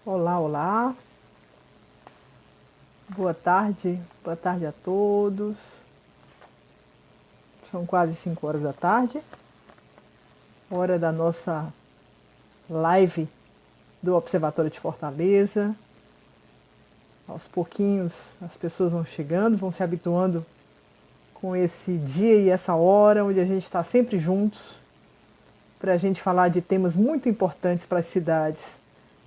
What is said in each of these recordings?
Olá, olá, boa tarde a todos. São quase 5 horas da tarde, hora da nossa live do Observatório de Fortaleza. Aos pouquinhos as pessoas vão chegando, vão se habituando com esse dia e essa hora, onde a gente está sempre juntos, para a gente falar de temas muito importantes para as cidades,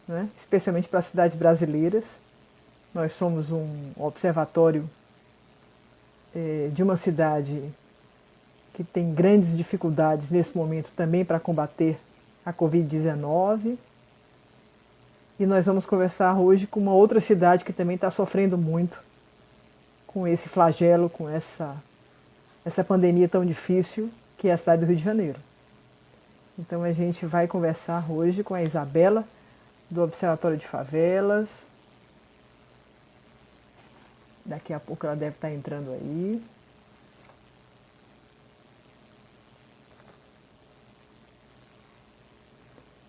né? Especialmente para as cidades brasileiras. Nós somos um observatório de uma cidade que tem grandes dificuldades nesse momento também para combater a Covid-19. E nós vamos conversar hoje com uma outra cidade que também está sofrendo muito com esse flagelo, com essa pandemia tão difícil, que é a cidade do Rio de Janeiro. Então a gente vai conversar hoje com a Isabela, do Observatório de Favelas. Daqui a pouco ela deve estar entrando aí.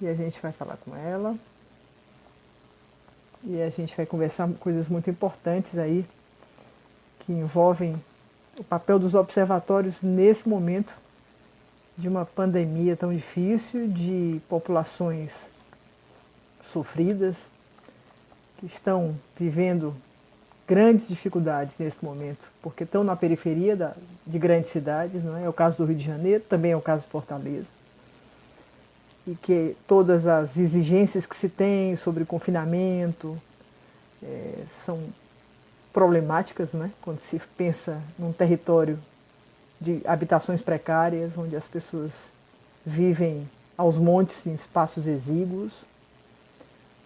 E a gente vai falar com ela. E a gente vai conversar coisas muito importantes aí, que envolvem o papel dos observatórios nesse momento de uma pandemia tão difícil, de populações sofridas, que estão vivendo grandes dificuldades nesse momento, porque estão na periferia de grandes cidades, não é? É o caso do Rio de Janeiro, também é o caso de Fortaleza. E que todas as exigências que se tem sobre confinamento são problemáticas, né? Quando se pensa num território de habitações precárias, onde as pessoas vivem aos montes em espaços exíguos,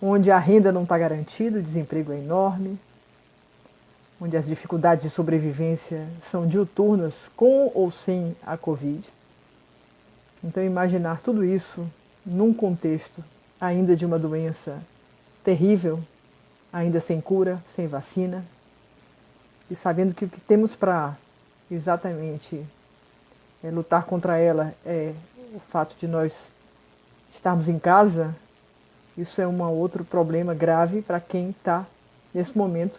onde a renda não está garantida, o desemprego é enorme, onde as dificuldades de sobrevivência são diuturnas com ou sem a Covid. Então imaginar tudo isso num contexto ainda de uma doença terrível, ainda sem cura, sem vacina, e sabendo que o que temos para exatamente lutar contra ela é o fato de nós estarmos em casa, isso é um outro problema grave para quem está nesse momento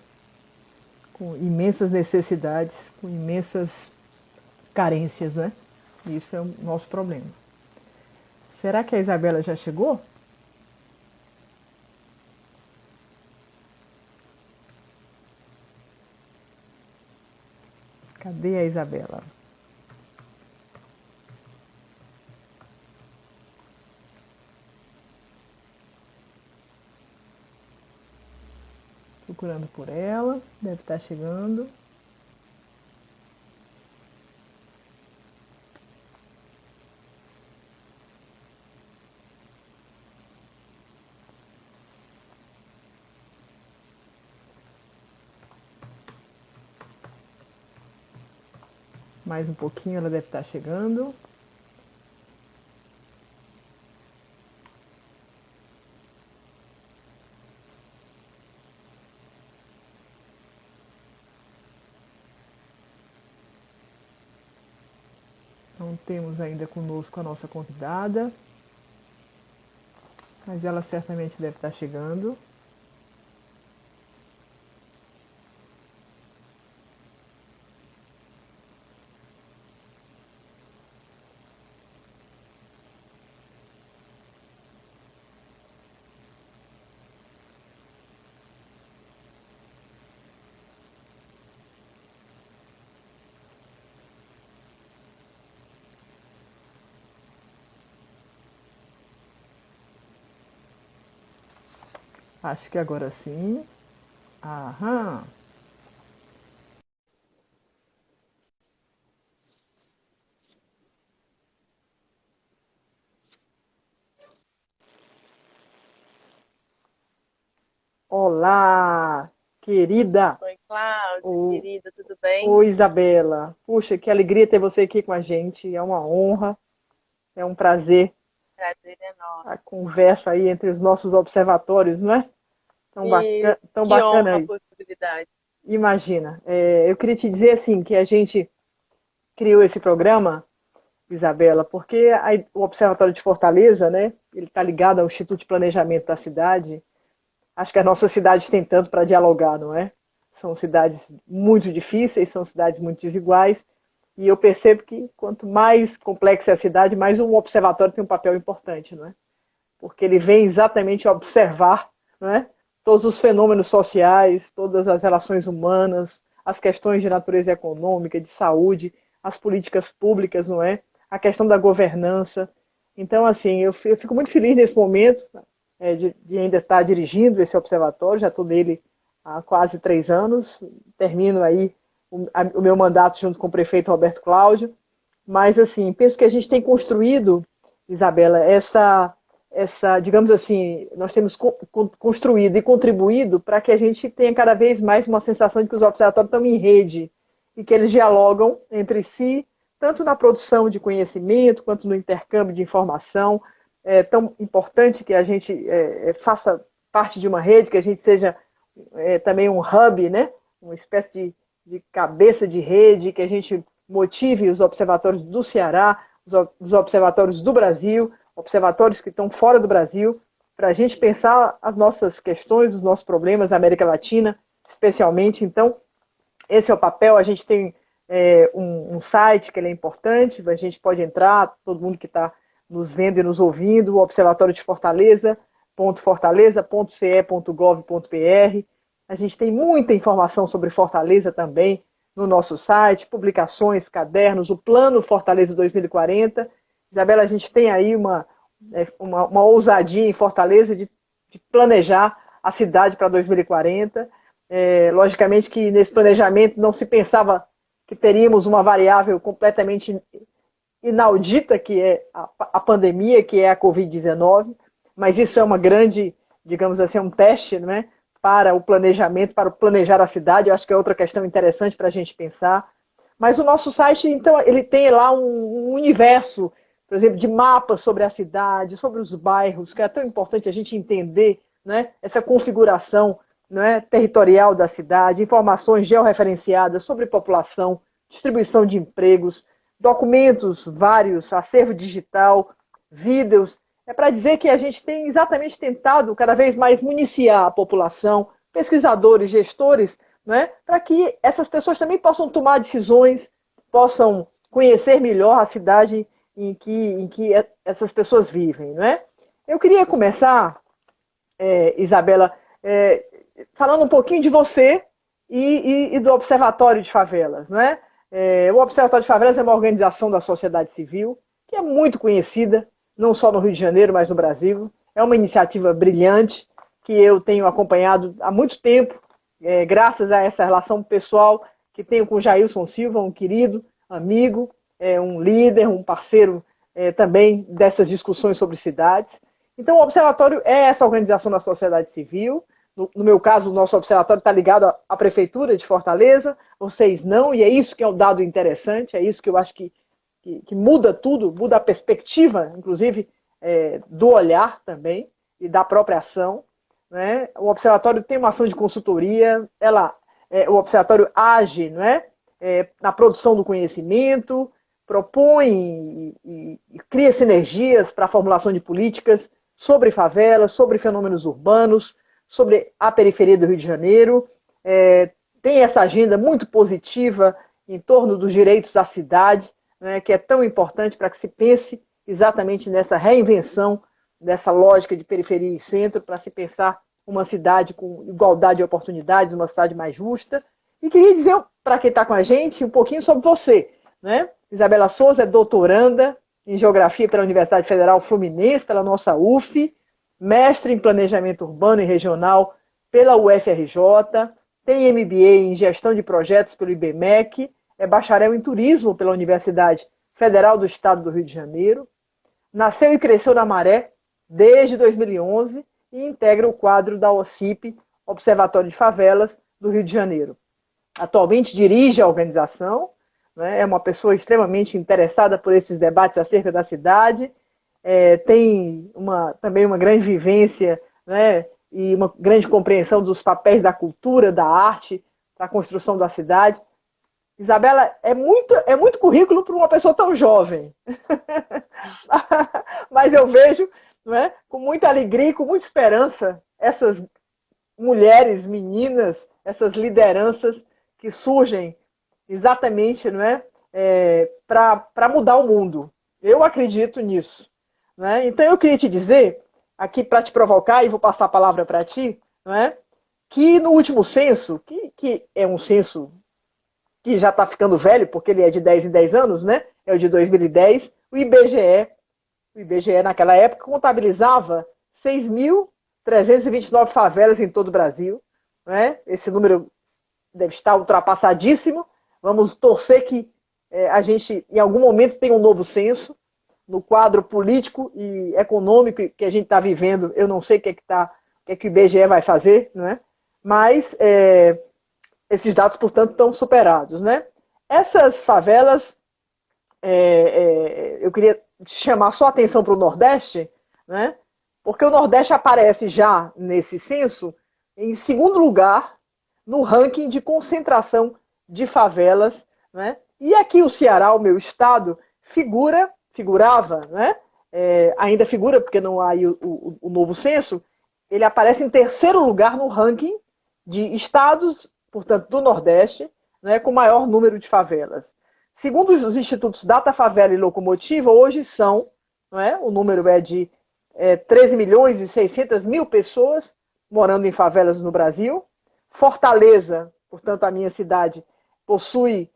com imensas necessidades, com imensas carências, não é? Isso é o nosso problema. Será que a Isabela já chegou? Cadê a Isabela? Procurando por ela, deve estar chegando. Mais um pouquinho ela deve estar chegando. Não temos ainda conosco a nossa convidada, mas ela certamente deve estar chegando. Acho que agora sim. Aham. Olá, querida. Oi, Cláudia, Ô, querida, tudo bem? Oi, Isabela. Puxa, que alegria ter você aqui com a gente. É uma honra, é um prazer Prazer a enorme. conversa aí entre os nossos observatórios, não é? E Tão que bacana honra a aí. possibilidade. Imagina. Eu queria te dizer assim que a gente criou esse programa, Isabela, porque o Observatório de Fortaleza, né? Ele está ligado ao Instituto de Planejamento da cidade. acho que as nossas cidades têm tanto para dialogar, não é? São cidades muito difíceis, são cidades muito desiguais, e eu percebo que quanto mais complexa é a cidade, mais um observatório tem um papel importante, não é? Porque ele vem exatamente observar, não é? Todos os fenômenos sociais, todas as relações humanas, as questões de natureza econômica, de saúde, as políticas públicas, não é? A questão da governança. Então, assim, eu fico muito feliz nesse momento de ainda estar dirigindo esse observatório, já estou nele há quase 3 anos, termino aí o meu mandato junto com o prefeito Roberto Cláudio, mas, assim, penso que a gente tem construído, Isabela, digamos assim, nós temos construído e contribuído para que a gente tenha cada vez mais uma sensação de que os observatórios estão em rede e que eles dialogam entre si, tanto na produção de conhecimento, quanto no intercâmbio de informação. É tão importante que a gente faça parte de uma rede, que a gente seja também um hub, né? Uma espécie de cabeça de rede, que a gente motive os observatórios do Ceará, os observatórios do Brasil, observatórios que estão fora do Brasil, para a gente pensar as nossas questões, os nossos problemas na América Latina, especialmente. Então, esse é o papel. A gente tem um site que ele é importante, a gente pode entrar, todo mundo que está nos vendo e nos ouvindo, o Observatório de Fortaleza, fortaleza.ce.gov.br. A gente tem muita informação sobre Fortaleza também no nosso site, publicações, cadernos, o Plano Fortaleza 2040. Isabela, a gente tem aí uma ousadia em Fortaleza de planejar a cidade para 2040. Logicamente que nesse planejamento não se pensava que teríamos uma variável completamente inaudita, que é a pandemia, que é a Covid-19, mas isso é uma grande, digamos assim, um teste, não é? Para o planejamento, para planejar a cidade. Eu acho que é outra questão interessante para a gente pensar. Mas o nosso site, então, ele tem lá um universo, por exemplo, de mapas sobre a cidade, sobre os bairros, que é tão importante a gente entender, né, essa configuração, né, territorial da cidade, informações georreferenciadas sobre população, distribuição de empregos, documentos vários, acervo digital, vídeos. É para dizer que a gente tem exatamente tentado cada vez mais municiar a população, pesquisadores, gestores, né, para que essas pessoas também possam tomar decisões, possam conhecer melhor a cidade em que essas pessoas vivem. Né? Eu queria começar, Isabela, falando um pouquinho de você e do Observatório de Favelas. Né? O Observatório de Favelas é uma organização da sociedade civil que é muito conhecida, não só no Rio de Janeiro, mas no Brasil. É uma iniciativa brilhante que eu tenho acompanhado há muito tempo, graças a essa relação pessoal que tenho com o Jailson Silva, um querido amigo, um líder, um parceiro também dessas discussões sobre cidades. Então, o Observatório é essa organização da sociedade civil. No meu caso, o nosso observatório está ligado à Prefeitura de Fortaleza, vocês não, e é isso que é um dado interessante, é isso que eu acho que muda tudo, muda a perspectiva, inclusive, do olhar também, e da própria ação. Né? O Observatório tem uma ação de consultoria, o Observatório age, não é? Na produção do conhecimento, propõe e cria sinergias para a formulação de políticas sobre favelas, sobre fenômenos urbanos, sobre a periferia do Rio de Janeiro. Tem essa agenda muito positiva em torno dos direitos da cidade, né, que é tão importante para que se pense exatamente nessa reinvenção dessa lógica de periferia e centro, para se pensar uma cidade com igualdade de oportunidades, uma cidade mais justa. E queria dizer para quem está com a gente um pouquinho sobre você. Né? Isabela Souza é doutoranda em Geografia pela Universidade Federal Fluminense, pela nossa UF, mestre em Planejamento Urbano e Regional pela UFRJ, tem MBA em Gestão de Projetos pelo IBMEC, é bacharel em Turismo pela Universidade Federal do Estado do Rio de Janeiro, nasceu e cresceu na Maré desde 2011 e integra o quadro da OCIP, Observatório de Favelas, do Rio de Janeiro. Atualmente dirige a organização, né, é uma pessoa extremamente interessada por esses debates acerca da cidade, tem também uma grande vivência, né, e uma grande compreensão dos papéis da cultura, da arte, da construção da cidade. Isabela, é muito currículo para uma pessoa tão jovem. Mas eu vejo, não é, com muita alegria e com muita esperança essas mulheres, meninas, essas lideranças que surgem exatamente, não é, para mudar o mundo. Eu acredito nisso. Não é? Então eu queria te dizer, aqui para te provocar, e vou passar a palavra para ti, não é? Que no último censo, que é um censo que já está ficando velho, porque ele é de 10 em 10 anos, né? É o de 2010, o IBGE naquela época contabilizava 6.329 favelas em todo o Brasil. Né? Esse número deve estar ultrapassadíssimo. Vamos torcer que a gente, em algum momento, tenha um novo censo. No quadro político e econômico que a gente está vivendo, eu não sei o que é que o IBGE vai fazer, não é? Mas esses dados, portanto, estão superados. Né? Essas favelas, eu queria chamar só a atenção para o Nordeste, né? Porque o Nordeste aparece já nesse censo em segundo lugar no ranking de concentração de favelas. Né? E aqui o Ceará, o meu estado, figurava, né? Ainda figura, porque não há o novo censo, ele aparece em terceiro lugar no ranking de estados, portanto, do Nordeste, né, com maior número de favelas. Segundo os institutos Data Favela e Locomotiva, hoje são, não é? O número é de 13 milhões e 600 mil pessoas morando em favelas no Brasil. Fortaleza, portanto, a minha cidade, possui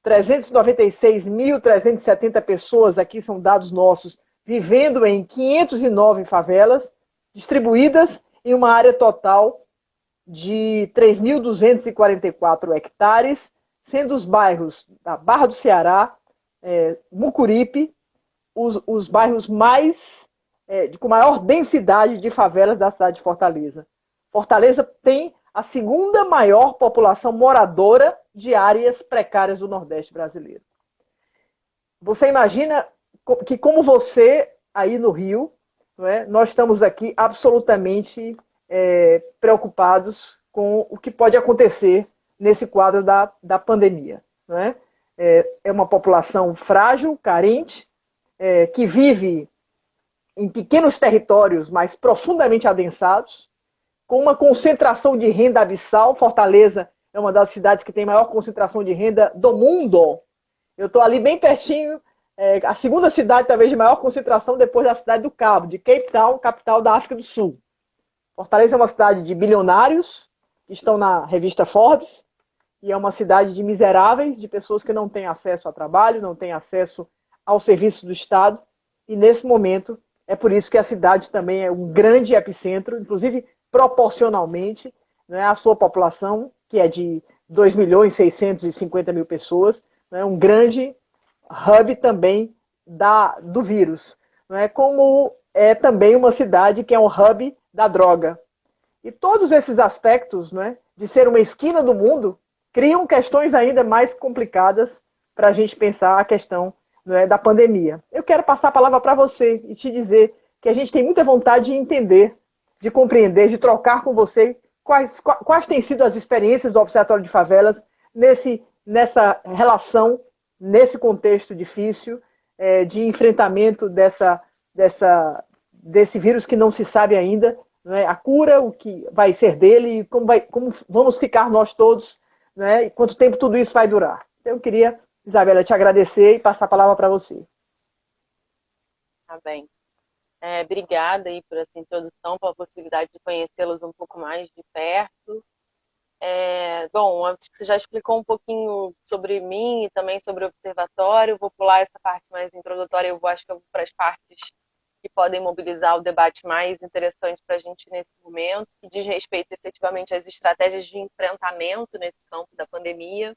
396.370 pessoas, aqui são dados nossos, vivendo em 509 favelas, distribuídas em uma área total de 3.244 hectares, sendo os bairros da Barra do Ceará, Mucuripe, os bairros com maior densidade de favelas da cidade de Fortaleza. Fortaleza tem a segunda maior população moradora de áreas precárias do Nordeste brasileiro. Você imagina que, como você, aí no Rio, não é, nós estamos aqui absolutamente preocupados com o que pode acontecer nesse quadro da pandemia. Não é? É uma população frágil, carente, que vive em pequenos territórios, mas profundamente adensados, com uma concentração de renda abissal. Fortaleza é uma das cidades que tem maior concentração de renda do mundo. Eu estou ali bem pertinho, a segunda cidade talvez de maior concentração depois da cidade do Cabo, de Cape Town, capital da África do Sul. Fortaleza é uma cidade de bilionários, que estão na revista Forbes, e é uma cidade de miseráveis, de pessoas que não têm acesso a trabalho, não têm acesso ao serviço do Estado, e nesse momento é por isso que a cidade também é um grande epicentro, inclusive proporcionalmente, né, a sua população, que é de 2.650.000 pessoas, né, um grande hub também do vírus. Né, como é também uma cidade que é um hub da droga. E todos esses aspectos, né, de ser uma esquina do mundo, criam questões ainda mais complicadas para a gente pensar a questão, né, da pandemia. Eu quero passar a palavra para você e te dizer que a gente tem muita vontade de entender, de compreender, de trocar com você quais têm sido as experiências do Observatório de Favelas nessa relação, nesse contexto difícil de enfrentamento desse vírus que não se sabe ainda, né, a cura, o que vai ser dele, e como vamos ficar nós todos, né, e quanto tempo tudo isso vai durar. Então, eu queria, Isabela, te agradecer e passar a palavra para você. Tá bem. Obrigada aí por essa introdução, pela possibilidade de conhecê-los um pouco mais de perto. Bom, acho que você já explicou um pouquinho sobre mim e também sobre o observatório. Vou pular essa parte mais introdutória, acho que eu vou para as partes que podem mobilizar o debate mais interessante para a gente nesse momento, que diz respeito efetivamente às estratégias de enfrentamento nesse campo da pandemia.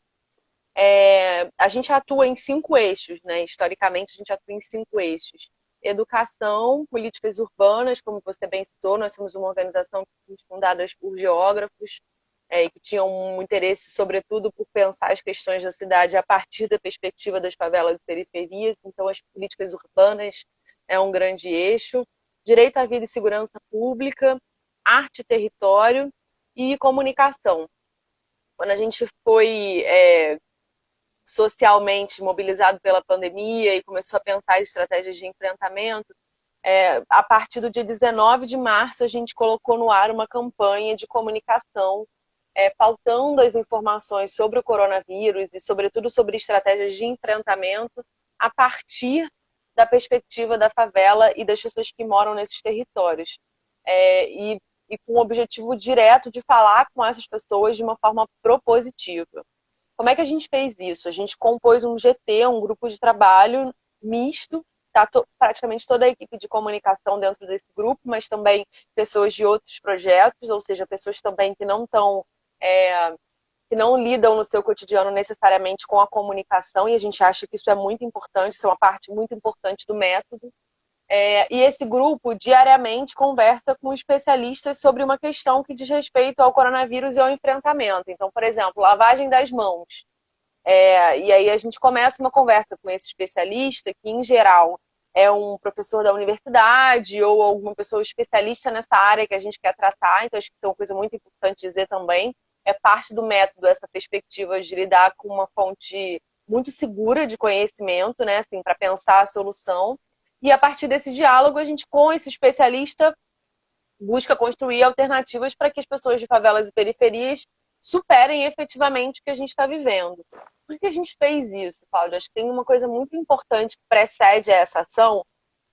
A gente atua em 5 eixos, né? Historicamente, a gente atua em 5 eixos. Educação, políticas urbanas, como você bem citou, nós somos uma organização que foi fundada por geógrafos que tinham um interesse, sobretudo, por pensar as questões da cidade a partir da perspectiva das favelas e periferias. Então, as políticas urbanas é um grande eixo. Direito à vida e segurança pública, arte e território e comunicação. Quando a gente foi socialmente mobilizado pela pandemia e começou a pensar em estratégias de enfrentamento, a partir do dia 19 de março, a gente colocou no ar uma campanha de comunicação pautando as informações sobre o coronavírus e, sobretudo, sobre estratégias de enfrentamento a partir da perspectiva da favela e das pessoas que moram nesses territórios. E com o objetivo direto de falar com essas pessoas de uma forma propositiva. Como é que a gente fez isso? A gente compôs um GT, um grupo de trabalho misto, tá? Praticamente toda a equipe de comunicação dentro desse grupo, mas também pessoas de outros projetos, ou seja, pessoas também que não estão que não lidam no seu cotidiano necessariamente com a comunicação, e a gente acha que isso é muito importante, isso é uma parte muito importante do método. E esse grupo diariamente conversa com especialistas sobre uma questão que diz respeito ao coronavírus e ao enfrentamento. Então, por exemplo, lavagem das mãos. E aí a gente começa uma conversa com esse especialista, que em geral é um professor da universidade ou alguma pessoa especialista nessa área que a gente quer tratar. Então, acho que isso é uma coisa muito importante dizer também. É parte do método essa perspectiva de lidar com uma fonte muito segura de conhecimento, né, assim, para pensar a solução. E a partir desse diálogo, a gente, com esse especialista, busca construir alternativas para que as pessoas de favelas e periferias superem efetivamente o que a gente está vivendo. Por que a gente fez isso, Cláudia? Acho que tem uma coisa muito importante que precede essa ação,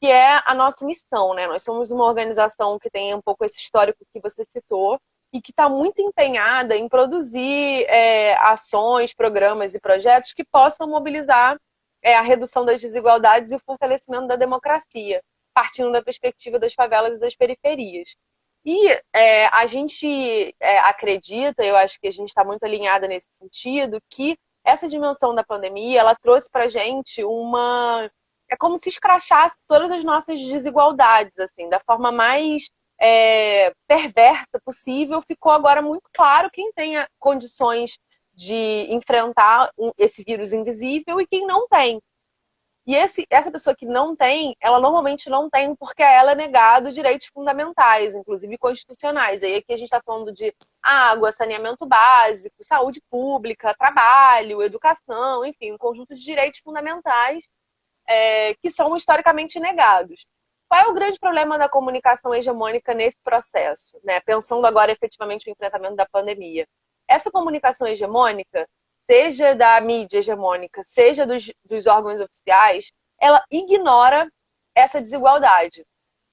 que é a nossa missão, né? Nós somos uma organização que tem um pouco esse histórico que você citou e que está muito empenhada em produzir ações, programas e projetos que possam mobilizar a redução das desigualdades e o fortalecimento da democracia, partindo da perspectiva das favelas e das periferias. E a gente acredita, eu acho que a gente está muito alinhada nesse sentido, que essa dimensão da pandemia, ela trouxe para a gente uma... É como se escrachasse todas as nossas desigualdades, assim, da forma mais perversa possível. Ficou agora muito claro quem tem condições de enfrentar esse vírus invisível e quem não tem. E essa pessoa que não tem, ela normalmente não tem porque a ela é negado direitos fundamentais, inclusive constitucionais. Aí aqui a gente está falando de água, saneamento básico, saúde pública, trabalho, educação, enfim, um conjunto de direitos fundamentais que são historicamente negados. Qual é o grande problema da comunicação hegemônica nesse processo, né? Pensando agora efetivamente no enfrentamento da pandemia. Essa comunicação hegemônica, seja da mídia hegemônica, seja dos órgãos oficiais, ela ignora essa desigualdade.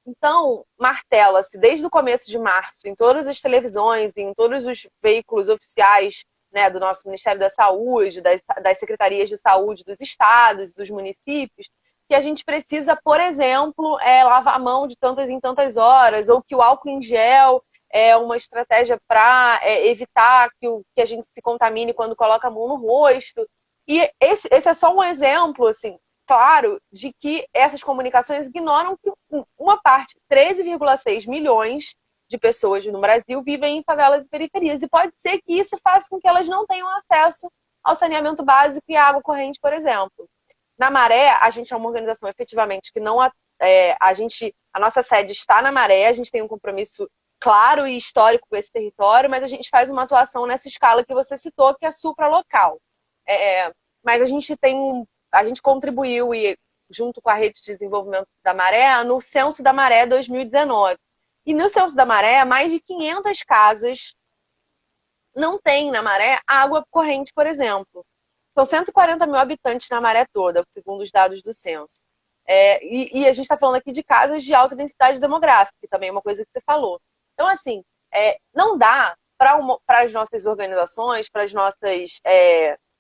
Então, martela-se desde o começo de março, em todas as televisões, em todos os veículos oficiais, né, do nosso Ministério da Saúde, das secretarias de saúde dos estados e dos municípios, que a gente precisa, por exemplo, lavar a mão de tantas em tantas horas, ou que o álcool em gel é uma estratégia para evitar que a gente se contamine quando coloca a mão no rosto. E esse é só um exemplo, assim, claro, de que essas comunicações ignoram que uma parte, 13,6 milhões de pessoas no Brasil vivem em favelas e periferias. E pode ser que isso faça com que elas não tenham acesso ao saneamento básico e à água corrente, por exemplo. Na Maré, a gente é uma organização efetivamente que não... a nossa sede está na Maré, a gente tem um compromisso claro e histórico com esse território, mas a gente faz uma atuação nessa escala que você citou, que é supralocal. Mas a gente contribuiu, junto com a Rede de Desenvolvimento da Maré, no Censo da Maré 2019. E no Censo da Maré, mais de 500 casas não têm na Maré água corrente, por exemplo. São 140 mil habitantes na Maré toda, segundo os dados do censo. E a gente está falando aqui de casas de alta densidade demográfica, que também é uma coisa que você falou. Então, assim, não dá para as nossas organizações, para as nossas...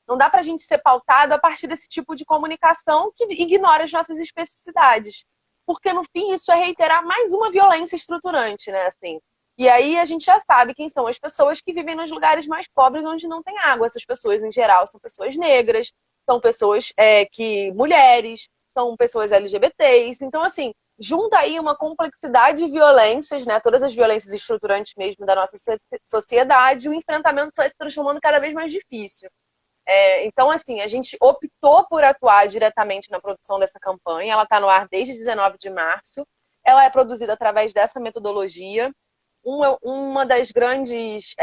não dá para a gente ser pautado a partir desse tipo de comunicação que ignora as nossas especificidades. Porque, no fim, isso é reiterar mais uma violência estruturante, né? Assim, e aí a gente já sabe quem são as pessoas que vivem nos lugares mais pobres onde não tem água. Essas pessoas, em geral, são pessoas negras, são pessoas mulheres, são pessoas LGBTs. Então, assim, junta aí uma complexidade de violências, né? Todas as violências estruturantes mesmo da nossa sociedade, o enfrentamento vai se transformando cada vez mais difícil. Então, assim, a gente optou por atuar diretamente na produção dessa campanha. Ela está no ar desde 19 de março. Ela é produzida através dessa metodologia. Uma das grandes...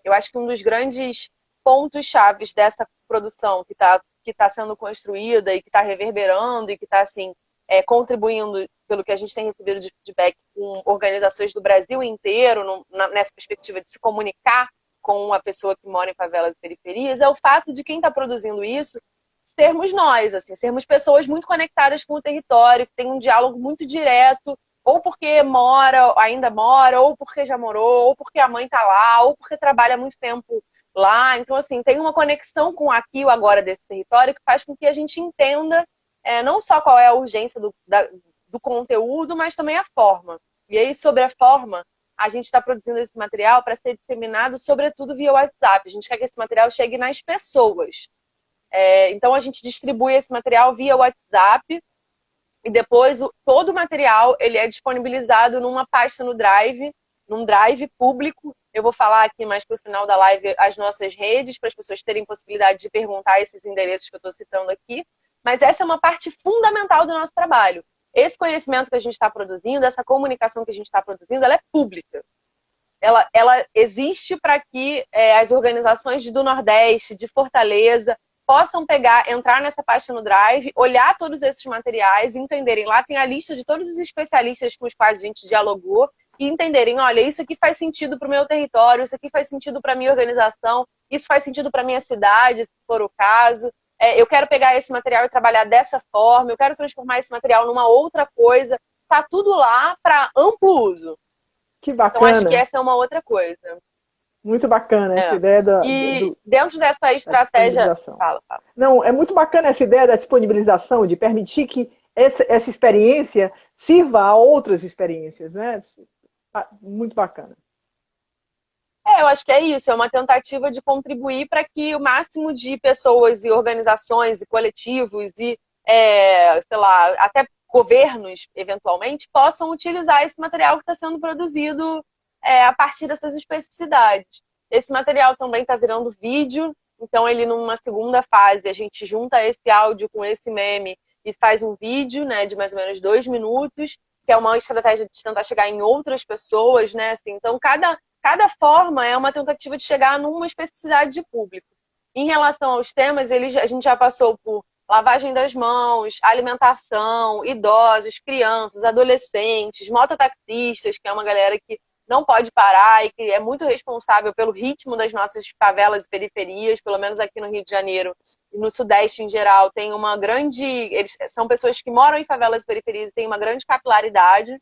eu acho que um dos grandes pontos chaves dessa produção que tá sendo construída e que está reverberando e que está, assim, contribuindo pelo que a gente tem recebido de feedback com organizações do Brasil inteiro, nessa perspectiva de se comunicar com uma pessoa que mora em favelas e periferias, é o fato de quem está produzindo isso sermos nós, assim, sermos pessoas muito conectadas com o território, que tem um diálogo muito direto, ou porque mora, ainda mora, ou porque já morou, ou porque a mãe está lá, ou porque trabalha há muito tempo lá. Então, assim, tem uma conexão com aqui e o agora desse território que faz com que a gente entenda não só qual é a urgência do conteúdo, mas também a forma. E aí, sobre a forma, a gente está produzindo esse material para ser disseminado, sobretudo via WhatsApp. A gente quer que esse material chegue nas pessoas. Então, a gente distribui esse material via WhatsApp e depois todo o material ele é disponibilizado numa pasta no Drive, num Drive público. Eu vou falar aqui mais para o final da live as nossas redes, para as pessoas terem possibilidade de perguntar esses endereços que eu estou citando aqui. Mas essa é uma parte fundamental do nosso trabalho. Esse conhecimento que a gente está produzindo, essa comunicação que a gente está produzindo, ela é pública. Ela existe para que as organizações do Nordeste, de Fortaleza, possam entrar nessa pasta no Drive, olhar todos esses materiais, entenderem. Lá tem a lista de todos os especialistas com os quais a gente dialogou e entenderem, olha, isso aqui faz sentido para o meu território, isso aqui faz sentido para a minha organização, isso faz sentido para a minha cidade, se for o caso. Eu quero pegar esse material e trabalhar dessa forma, eu quero transformar esse material numa outra coisa. Tá tudo lá para amplo uso. Que bacana. Então, acho que essa é uma outra coisa. Muito bacana essa ideia dentro dessa estratégia... Fala. Não, é muito bacana essa ideia da disponibilização, de permitir que essa experiência sirva a outras experiências, né? Muito bacana. Eu acho que é isso, é uma tentativa de contribuir para que o máximo de pessoas e organizações e coletivos e, sei lá, até governos, eventualmente, possam utilizar esse material que está sendo produzido a partir dessas especificidades. Esse material também está virando vídeo, então ele numa segunda fase, a gente junta esse áudio com esse meme e faz um vídeo, né, de mais ou menos 2 minutos, que é uma estratégia de tentar chegar em outras pessoas, né? Assim, então, cada forma é uma tentativa de chegar numa especificidade de público. Em relação aos temas, a gente já passou por lavagem das mãos, alimentação, idosos, crianças, adolescentes, mototaxistas, que é uma galera que não pode parar e que é muito responsável pelo ritmo das nossas favelas e periferias, pelo menos aqui no Rio de Janeiro e no Sudeste em geral, tem uma grande... Eles são pessoas que moram em favelas e periferias e têm uma grande capilaridade.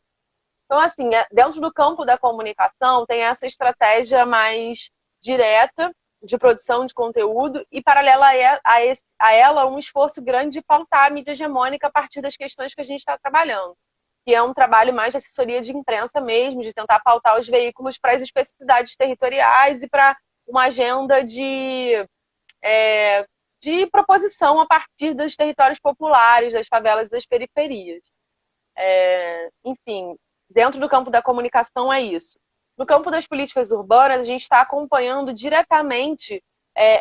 Então, assim, dentro do campo da comunicação, tem essa estratégia mais direta de produção de conteúdo e, paralela a ela, um esforço grande de pautar a mídia hegemônica a partir das questões que a gente está trabalhando, que é um trabalho mais de assessoria de imprensa mesmo, de tentar pautar os veículos para as especificidades territoriais e para uma agenda de proposição a partir dos territórios populares, das favelas e das periferias. Enfim, dentro do campo da comunicação é isso. No campo das políticas urbanas, a gente está acompanhando diretamente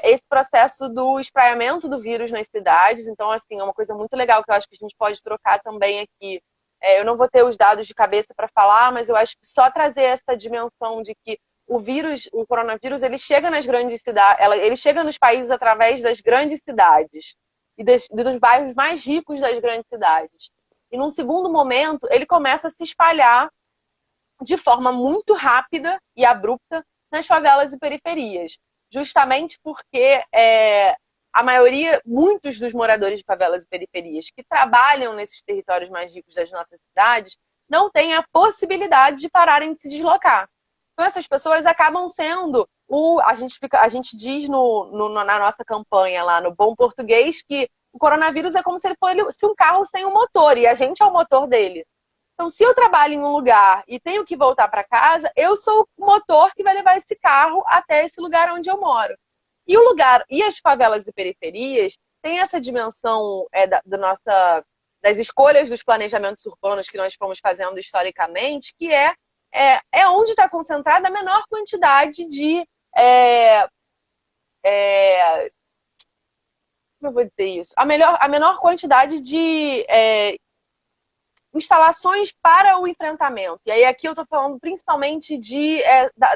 esse processo do espraiamento do vírus nas cidades. Então, assim, é uma coisa muito legal que eu acho que a gente pode trocar também aqui. Eu não vou ter os dados de cabeça para falar, mas eu acho que só trazer essa dimensão de que o coronavírus, ele chega nas grandes cidades, ele chega nos países através das grandes cidades e dos bairros mais ricos das grandes cidades. E num segundo momento, ele começa a se espalhar de forma muito rápida e abrupta nas favelas e periferias. Justamente porque muitos dos moradores de favelas e periferias que trabalham nesses territórios mais ricos das nossas cidades não têm a possibilidade de pararem de se deslocar. Então essas pessoas acabam sendo a gente diz na nossa campanha lá no Bom Português que o coronavírus é como se ele fosse um carro sem um motor e a gente é o motor dele. Então, se eu trabalho em um lugar e tenho que voltar para casa, eu sou o motor que vai levar esse carro até esse lugar onde eu moro. E as favelas e periferias têm essa dimensão das escolhas dos planejamentos urbanos que nós fomos fazendo historicamente, que é onde está concentrada a menor quantidade de... como eu vou dizer isso? A menor quantidade de instalações para o enfrentamento. E aí aqui eu estou falando principalmente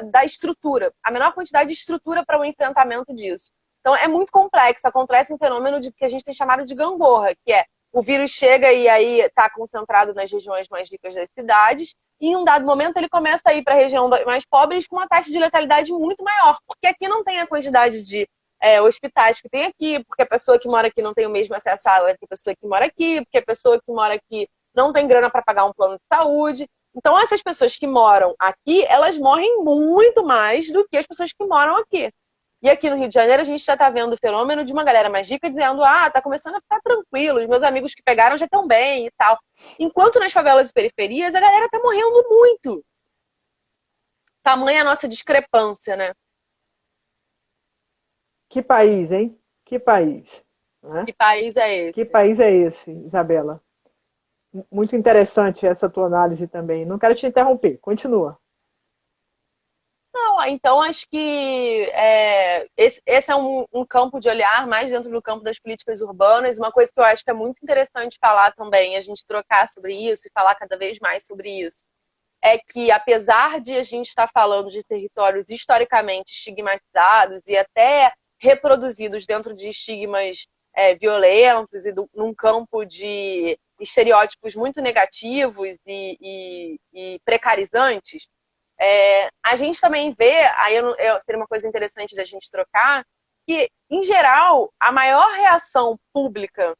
da estrutura, a menor quantidade de estrutura para o enfrentamento disso. Então é muito complexo, acontece um fenômeno que a gente tem chamado de gangorra, que o vírus chega e aí está concentrado nas regiões mais ricas das cidades, e em um dado momento ele começa a ir para a região mais pobres com uma taxa de letalidade muito maior, porque aqui não tem a quantidade de hospitais que tem aqui, porque a pessoa que mora aqui não tem o mesmo acesso à água que a pessoa que mora aqui, porque a pessoa que mora aqui não tem grana para pagar um plano de saúde. Então, essas pessoas que moram aqui, elas morrem muito mais do que as pessoas que moram aqui. E aqui no Rio de Janeiro, a gente já está vendo o fenômeno de uma galera mais rica dizendo: tá começando a ficar tranquilo, os meus amigos que pegaram já estão bem e tal. Enquanto nas favelas e periferias, a galera tá morrendo muito. Tamanha a nossa discrepância, né? Que país, hein? Que país. Né? Que país é esse? Que país é esse, Isabela? Muito interessante essa tua análise também. Não quero te interromper. Continua. Não, então acho que esse é um campo de olhar mais dentro do campo das políticas urbanas. Uma coisa que eu acho que é muito interessante falar também, a gente trocar sobre isso e falar cada vez mais sobre isso, é que apesar de a gente estar falando de territórios historicamente estigmatizados e até reproduzidos dentro de estigmas violentos e num campo de estereótipos muito negativos e precarizantes, a gente também vê, aí seria uma coisa interessante da gente trocar, que, em geral, a maior reação pública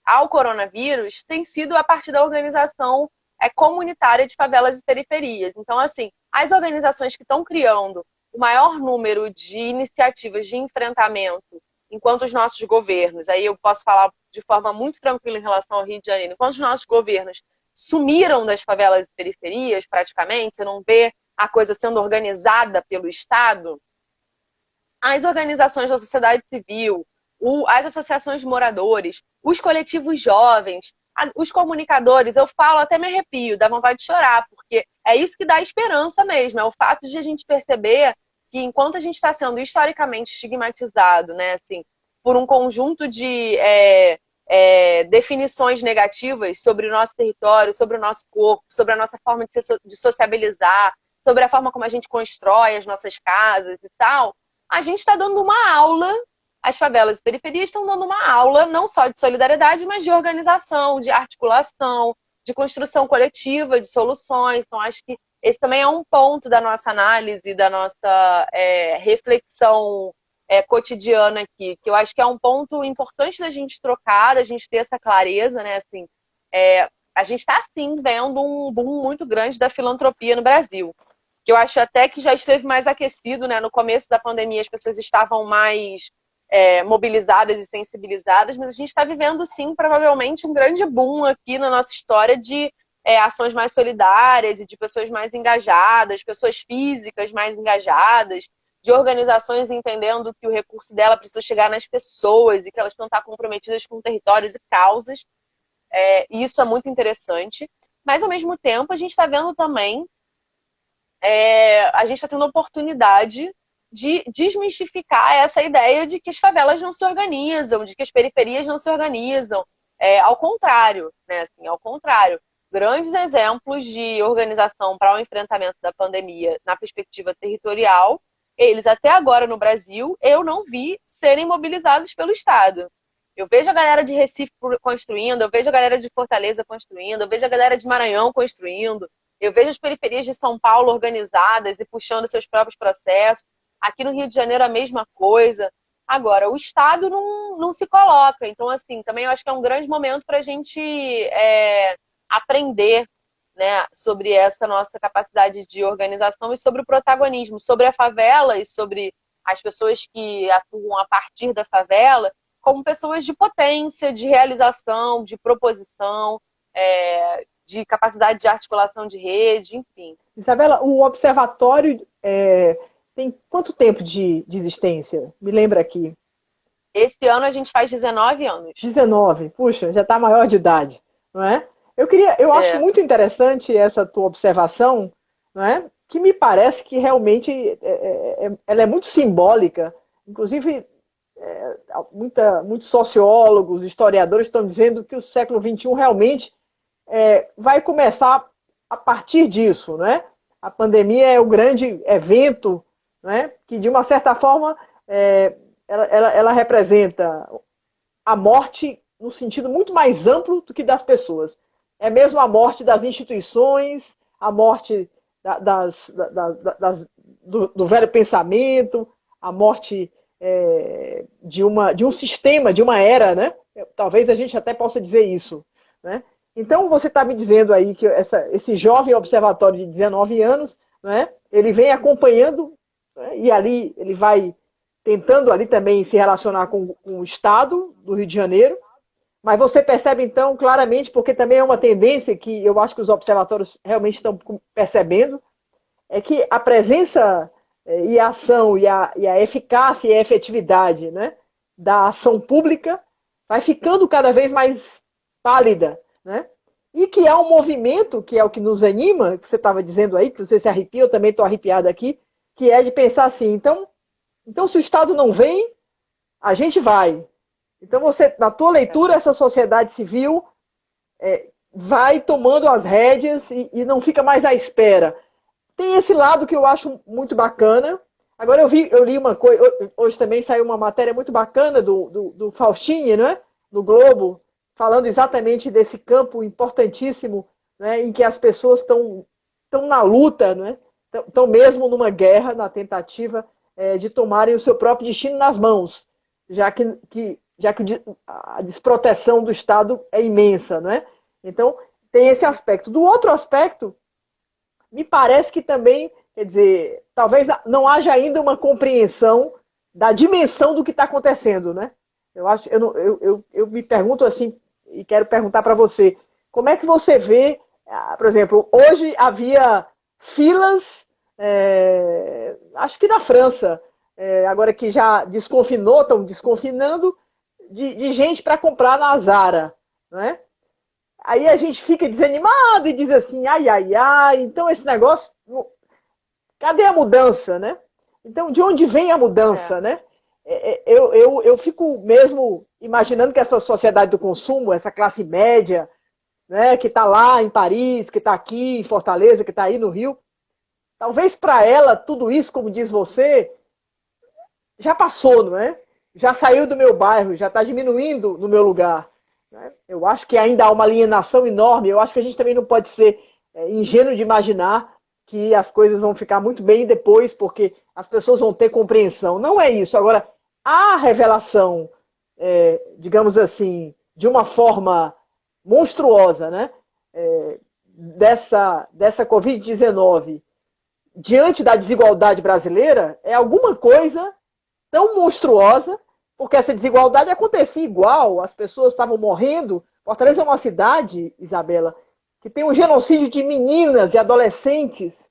ao coronavírus tem sido a partir da organização comunitária de favelas e periferias. Então, assim, as organizações que estão criando o maior número de iniciativas de enfrentamento, enquanto os nossos governos, aí eu posso falar de forma muito tranquila em relação ao Rio de Janeiro, enquanto os nossos governos sumiram das favelas e periferias, praticamente, você não vê a coisa sendo organizada pelo Estado, as organizações da sociedade civil, as associações de moradores, os coletivos jovens, os comunicadores, eu falo, até me arrepio, dá vontade de chorar, porque é isso que dá esperança mesmo, é o fato de a gente perceber que enquanto a gente está sendo historicamente estigmatizado, né, assim, por um conjunto de definições negativas sobre o nosso território, sobre o nosso corpo, sobre a nossa forma de sociabilizar, sobre a forma como a gente constrói as nossas casas e tal, a gente está dando uma aula, as favelas e periferias estão dando uma aula não só de solidariedade, mas de organização, de articulação, de construção coletiva, de soluções. Então, acho que esse também é um ponto da nossa análise, da nossa reflexão cotidiana aqui, que eu acho que é um ponto importante da gente trocar, da gente ter essa clareza, né? Assim, a gente está, sim, vendo um boom muito grande da filantropia no Brasil, que eu acho até que já esteve mais aquecido, né? No começo da pandemia as pessoas estavam mais mobilizadas e sensibilizadas, mas a gente está vivendo, sim, provavelmente um grande boom aqui na nossa história de ações mais solidárias e de pessoas mais engajadas, pessoas físicas mais engajadas, de organizações entendendo que o recurso dela precisa chegar nas pessoas e que elas estão estar comprometidas com territórios e causas. E isso é muito interessante. Mas, ao mesmo tempo, a gente está vendo também a gente está tendo a oportunidade de desmistificar essa ideia de que as favelas não se organizam, de que as periferias não se organizam. Ao contrário, né? Assim, ao contrário. Grandes exemplos de organização para o enfrentamento da pandemia na perspectiva territorial, eles até agora no Brasil, eu não vi serem mobilizados pelo Estado. Eu vejo a galera de Recife construindo, eu vejo a galera de Fortaleza construindo, eu vejo a galera de Maranhão construindo, eu vejo as periferias de São Paulo organizadas e puxando seus próprios processos. Aqui no Rio de Janeiro a mesma coisa. Agora, o Estado não se coloca. Então, assim, também eu acho que é um grande momento para a gente aprender, né, sobre essa nossa capacidade de organização e sobre o protagonismo, sobre a favela e sobre as pessoas que atuam a partir da favela como pessoas de potência, de realização, de proposição, de capacidade de articulação de rede, enfim. Isabela, o observatório tem quanto tempo de existência? Me lembra aqui. Esse ano a gente faz 19 anos. 19, puxa, já está maior de idade, não é? Eu acho muito interessante essa tua observação, não é? Que me parece que realmente ela é muito simbólica. Inclusive, muitos sociólogos, historiadores estão dizendo que o século XXI realmente vai começar a partir disso, né? A pandemia é o grande evento, né? Que de uma certa forma ela representa a morte no sentido muito mais amplo do que das pessoas. É mesmo a morte das instituições, a morte do velho pensamento, a morte de um sistema, de uma era, né? Talvez a gente até possa dizer isso, né? Então, você está me dizendo aí que esse jovem observatório de 19 anos, né, ele vem acompanhando, né, e ali ele vai tentando ali também se relacionar com o Estado do Rio de Janeiro, mas você percebe então claramente, porque também é uma tendência que eu acho que os observatórios realmente estão percebendo, é que a presença e a ação e a eficácia e a efetividade, né, da ação pública vai ficando cada vez mais pálida, né? E que há um movimento, que é o que nos anima, que você estava dizendo aí, que você se arrepia, eu também estou arrepiada aqui, que é de pensar assim, então se o Estado não vem, a gente vai. Então você, na tua leitura, essa sociedade civil vai tomando as rédeas e não fica mais à espera. Tem esse lado que eu acho muito bacana. Agora eu li uma coisa, hoje também saiu uma matéria muito bacana do Faustini, né, no Globo, falando exatamente desse campo importantíssimo, né, em que as pessoas estão na luta, né, estão mesmo numa guerra, na tentativa de tomarem o seu próprio destino nas mãos, já que a desproteção do Estado é imensa, né? Então, tem esse aspecto. Do outro aspecto, me parece que também, quer dizer, talvez não haja ainda uma compreensão da dimensão do que está acontecendo, né? Eu me pergunto assim, e quero perguntar para você, como é que você vê, por exemplo, hoje havia filas, acho que na França, agora que já desconfinou, estão desconfinando, de gente para comprar na Zara, né? Aí a gente fica desanimado e diz assim, ai, ai, ai, então esse negócio, cadê a mudança, né? Então, de onde vem a mudança, né? Eu fico mesmo imaginando que essa sociedade do consumo, essa classe média, né, que está lá em Paris, que está aqui em Fortaleza, que está aí no Rio, talvez para ela tudo isso, como diz você, já passou, não é? Já saiu do meu bairro, já está diminuindo no meu lugar. Né? Eu acho que ainda há uma alienação enorme. Eu acho que a gente também não pode ser ingênuo de imaginar que as coisas vão ficar muito bem depois, porque as pessoas vão ter compreensão. Não é isso. Agora, a revelação, digamos assim, de uma forma monstruosa, né? Dessa Covid-19 diante da desigualdade brasileira é alguma coisa tão monstruosa, porque essa desigualdade acontecia igual, as pessoas estavam morrendo. Fortaleza é uma cidade, Isabela, que tem um genocídio de meninas e adolescentes,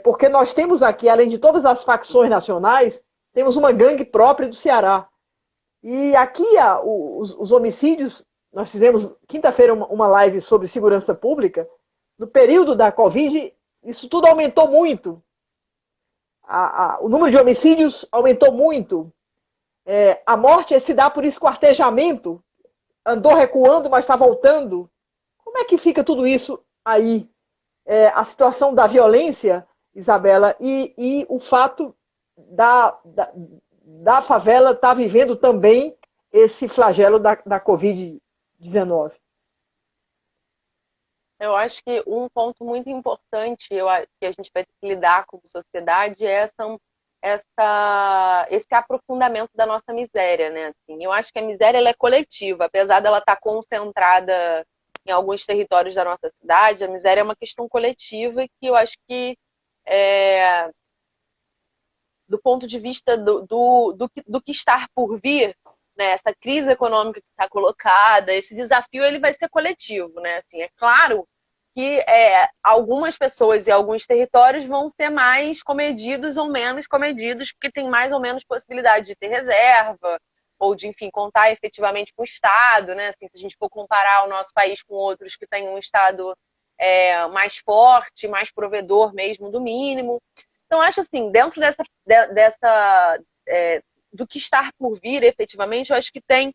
porque nós temos aqui, além de todas as facções nacionais, temos uma gangue própria do Ceará. E aqui os homicídios, nós fizemos quinta-feira uma live sobre segurança pública, no período da Covid, isso tudo aumentou muito. O número de homicídios aumentou muito. A morte se dá por esquartejamento. Andou recuando, mas está voltando. Como é que fica tudo isso aí? A situação da violência, Isabela, e o fato da favela estar vivendo também esse flagelo da Covid-19. Eu acho que um ponto muito importante que a gente vai ter que lidar como sociedade é esse aprofundamento da nossa miséria, né? Assim, eu acho que a miséria ela é coletiva, apesar dela estar concentrada em alguns territórios da nossa cidade, a miséria é uma questão coletiva que eu acho que do ponto de vista do que estar por vir, né, essa crise econômica que está colocada, esse desafio ele vai ser coletivo, né? Assim, é claro que algumas pessoas e alguns territórios vão ser mais comedidos ou menos comedidos, porque tem mais ou menos possibilidade de ter reserva, ou de, enfim, contar efetivamente com o Estado, né? Assim, se a gente for comparar o nosso país com outros que têm um Estado mais forte, mais provedor mesmo do mínimo. Então, acho assim, dentro do que estar por vir, efetivamente, eu acho que tem,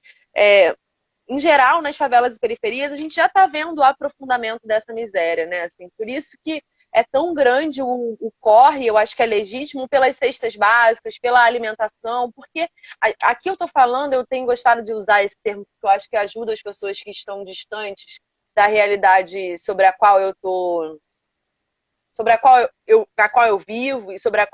em geral, nas favelas e periferias, a gente já está vendo o aprofundamento dessa miséria, né? Assim, por isso que é tão grande o corre, eu acho que é legítimo, pelas cestas básicas, pela alimentação, porque aqui eu estou falando, eu tenho gostado de usar esse termo, porque eu acho que ajuda as pessoas que estão distantes da realidade sobre a qual eu tô, sobre a qual eu vivo e sobre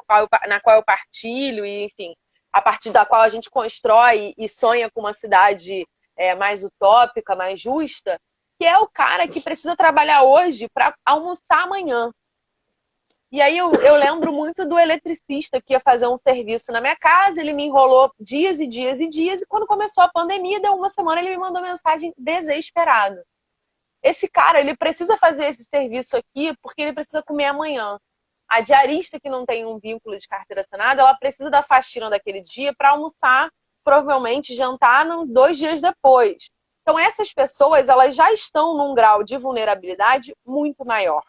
na qual eu partilho, e enfim, a partir da qual a gente constrói e sonha com uma cidade mais utópica, mais justa, que é o cara que precisa trabalhar hoje para almoçar amanhã. E aí eu lembro muito do eletricista que ia fazer um serviço na minha casa, ele me enrolou dias e dias e dias, e quando começou a pandemia, deu uma semana, ele me mandou mensagem desesperado. Esse cara, ele precisa fazer esse serviço aqui porque ele precisa comer amanhã. A diarista que não tem um vínculo de carteira assinada, ela precisa da faxina daquele dia para almoçar, provavelmente jantar 2 dias depois. Então essas pessoas, elas já estão num grau de vulnerabilidade muito maior,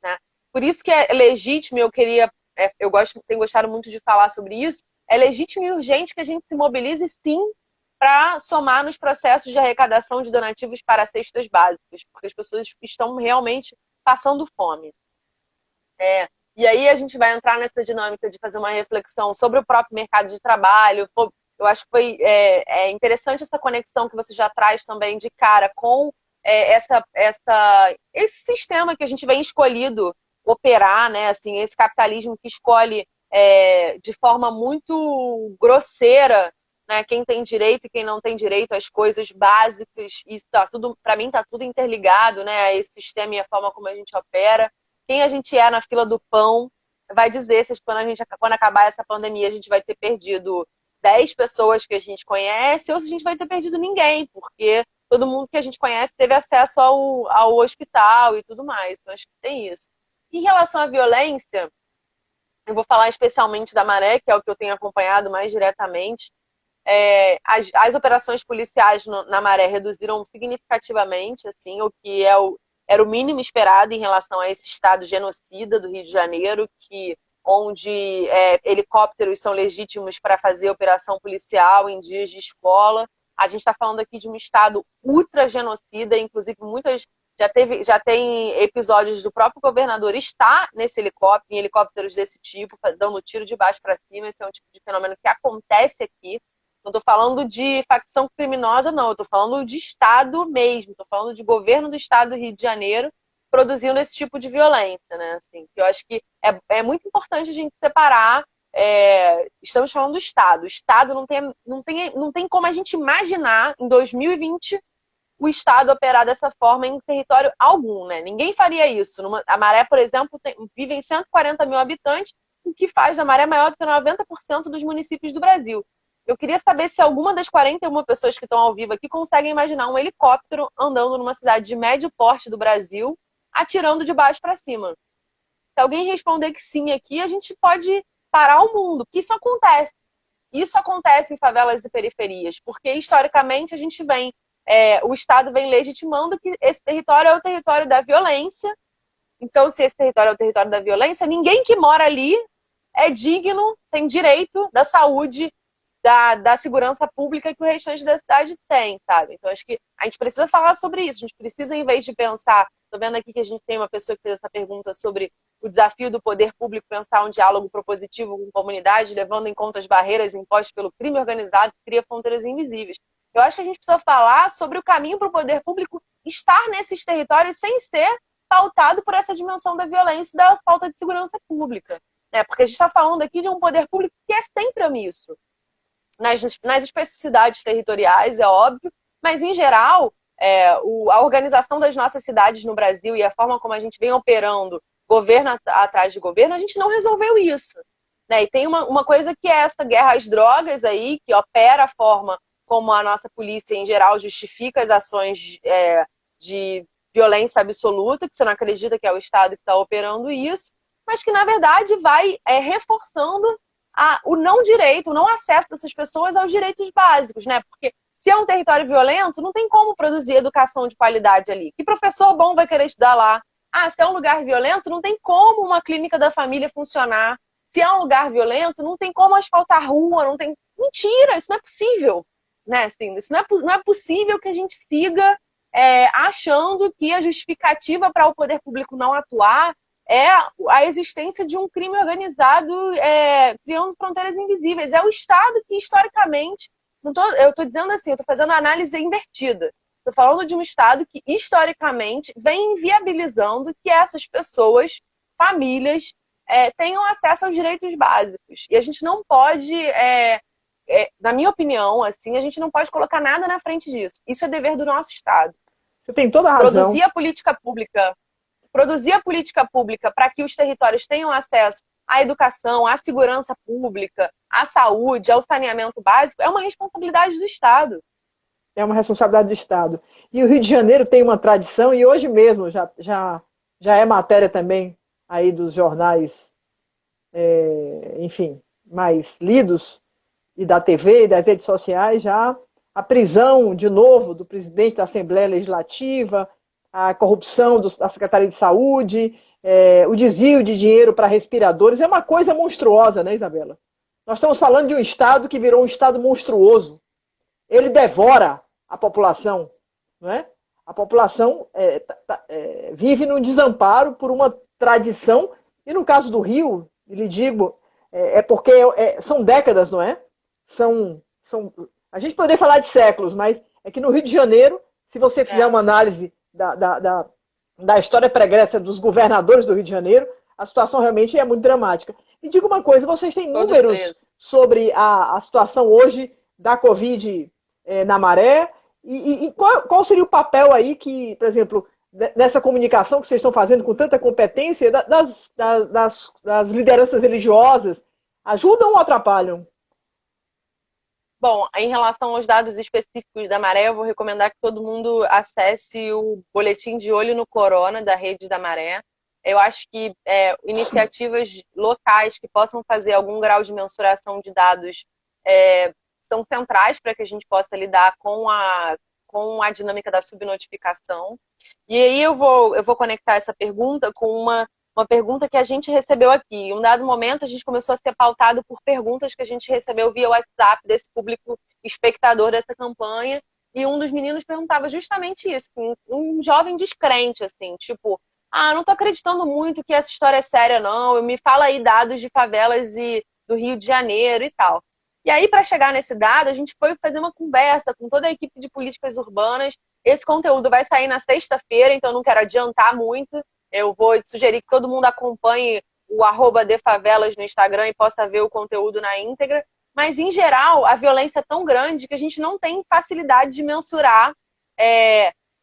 né? Por isso que é legítimo, tenho gostado muito de falar sobre isso, é legítimo e urgente que a gente se mobilize sim para somar nos processos de arrecadação de donativos para cestas básicas, porque as pessoas estão realmente passando fome. E aí a gente vai entrar nessa dinâmica de fazer uma reflexão sobre o próprio mercado de trabalho. Eu acho que foi interessante essa conexão que você já traz também de cara com esse sistema que a gente vem escolhido operar, né? Assim, esse capitalismo que escolhe de forma muito grosseira, né, quem tem direito e quem não tem direito às coisas básicas. Isso tá tudo, para mim, está tudo interligado, né? A esse sistema e a forma como a gente opera. Quem a gente é na fila do pão vai dizer se quando acabar essa pandemia a gente vai ter perdido 10 pessoas que a gente conhece ou se a gente vai ter perdido ninguém, porque todo mundo que a gente conhece teve acesso ao hospital e tudo mais. Então, acho que tem isso. Em relação à violência, eu vou falar especialmente da Maré, que é o que eu tenho acompanhado mais diretamente. As operações policiais na Maré reduziram significativamente, assim, o que era o mínimo esperado em relação a esse estado genocida do Rio de Janeiro, onde helicópteros são legítimos para fazer operação policial em dias de escola. A gente está falando aqui de um estado ultra genocida, inclusive já tem episódios do próprio governador estar nesse helicóptero, em helicópteros desse tipo, dando tiro de baixo para cima. Esse é um tipo de fenômeno que acontece aqui. Não estou falando de facção criminosa, não. Eu estou falando de Estado mesmo. Estou falando de governo do Estado do Rio de Janeiro produzindo esse tipo de violência, né? Assim, que eu acho que é muito importante a gente separar. Estamos falando do Estado. O Estado não tem como a gente imaginar, em 2020, o Estado operar dessa forma em território algum, né? Ninguém faria isso. A Maré, por exemplo, vive em 140 mil habitantes, o que faz da Maré maior do que 90% dos municípios do Brasil. Eu queria saber se alguma das 41 pessoas que estão ao vivo aqui conseguem imaginar um helicóptero andando numa cidade de médio porte do Brasil, atirando de baixo para cima. Se alguém responder que sim aqui, a gente pode parar o mundo, porque isso acontece. Isso acontece em favelas e periferias, porque historicamente o Estado vem legitimando que esse território é o território da violência. Então, se esse território é o território da violência, ninguém que mora ali é digno, tem direito da saúde, da segurança pública que o restante da cidade tem, sabe? Então, acho que a gente precisa falar sobre isso. A gente precisa, em vez de pensar... Estou vendo aqui que a gente tem uma pessoa que fez essa pergunta sobre o desafio do poder público pensar um diálogo propositivo com a comunidade, levando em conta as barreiras impostas pelo crime organizado que cria fronteiras invisíveis. Eu acho que a gente precisa falar sobre o caminho para o poder público estar nesses territórios sem ser pautado por essa dimensão da violência e da falta de segurança pública, né? Porque a gente está falando aqui de um poder público que é sempre omisso. Nas especificidades territoriais, é óbvio, mas, em geral, a organização das nossas cidades no Brasil e a forma como a gente vem operando governo atrás de governo, a gente não resolveu isso, né? E tem uma coisa que é essa guerra às drogas aí, que opera a forma como a nossa polícia, em geral, justifica as ações de violência absoluta, que você não acredita que é o Estado que está operando isso, mas que, na verdade, vai reforçando o não direito, o não acesso dessas pessoas aos direitos básicos, né? Porque se é um território violento, não tem como produzir educação de qualidade ali. Que professor bom vai querer estudar lá? Se é um lugar violento, não tem como uma clínica da família funcionar. Se é um lugar violento, não tem como asfaltar rua, não tem... Mentira, isso não é possível, né? Assim, isso não é possível que a gente siga achando que a justificativa para o poder público não atuar é a existência de um crime organizado criando fronteiras invisíveis. É o Estado que, historicamente, eu estou dizendo assim, eu estou fazendo a análise invertida. Estou falando de um Estado que, historicamente, vem inviabilizando que essas pessoas, famílias, tenham acesso aos direitos básicos. E a gente não pode, na minha opinião, assim, a gente não pode colocar nada na frente disso. Isso é dever do nosso Estado. Você tem toda a razão. Produzir a política pública para que os territórios tenham acesso à educação, à segurança pública, à saúde, ao saneamento básico, é uma responsabilidade do Estado. É uma responsabilidade do Estado. E o Rio de Janeiro tem uma tradição, e hoje mesmo já é matéria também aí dos jornais, enfim, mais lidos, e da TV e das redes sociais, já a prisão, de novo, do presidente da Assembleia Legislativa, a corrupção da Secretaria de Saúde, o desvio de dinheiro para respiradores, é uma coisa monstruosa, né, Isabela? Nós estamos falando de um Estado que virou um Estado monstruoso. Ele devora a população, não é? A população vive num desamparo por uma tradição, e no caso do Rio, lhe digo, porque são décadas, não é? A gente poderia falar de séculos, mas é que no Rio de Janeiro, se você fizer uma análise da história pregressa dos governadores do Rio de Janeiro, a situação realmente é muito dramática. E diga uma coisa, vocês têm números sobre a situação hoje da Covid na Maré? E qual seria o papel aí que, por exemplo, nessa comunicação que vocês estão fazendo com tanta competência das lideranças religiosas, ajudam ou atrapalham? Bom, em relação aos dados específicos da Maré, eu vou recomendar que todo mundo acesse o boletim de Olho no Corona da Rede da Maré. Eu acho que iniciativas locais que possam fazer algum grau de mensuração de dados são centrais para que a gente possa lidar com a dinâmica da subnotificação. E aí eu vou conectar essa pergunta com uma pergunta que a gente recebeu aqui. Em um dado momento, a gente começou a ser pautado por perguntas que a gente recebeu via WhatsApp desse público espectador dessa campanha. E um dos meninos perguntava justamente isso. Um jovem descrente, assim, tipo, não tô acreditando muito que essa história é séria, não. Me fala aí dados de favelas do Rio de Janeiro e tal. E aí, para chegar nesse dado, a gente foi fazer uma conversa com toda a equipe de políticas urbanas. Esse conteúdo vai sair na sexta-feira, então não quero adiantar muito. Eu vou sugerir que todo mundo acompanhe o @defavelas no Instagram e possa ver o conteúdo na íntegra. Mas, em geral, a violência é tão grande que a gente não tem facilidade de mensurar.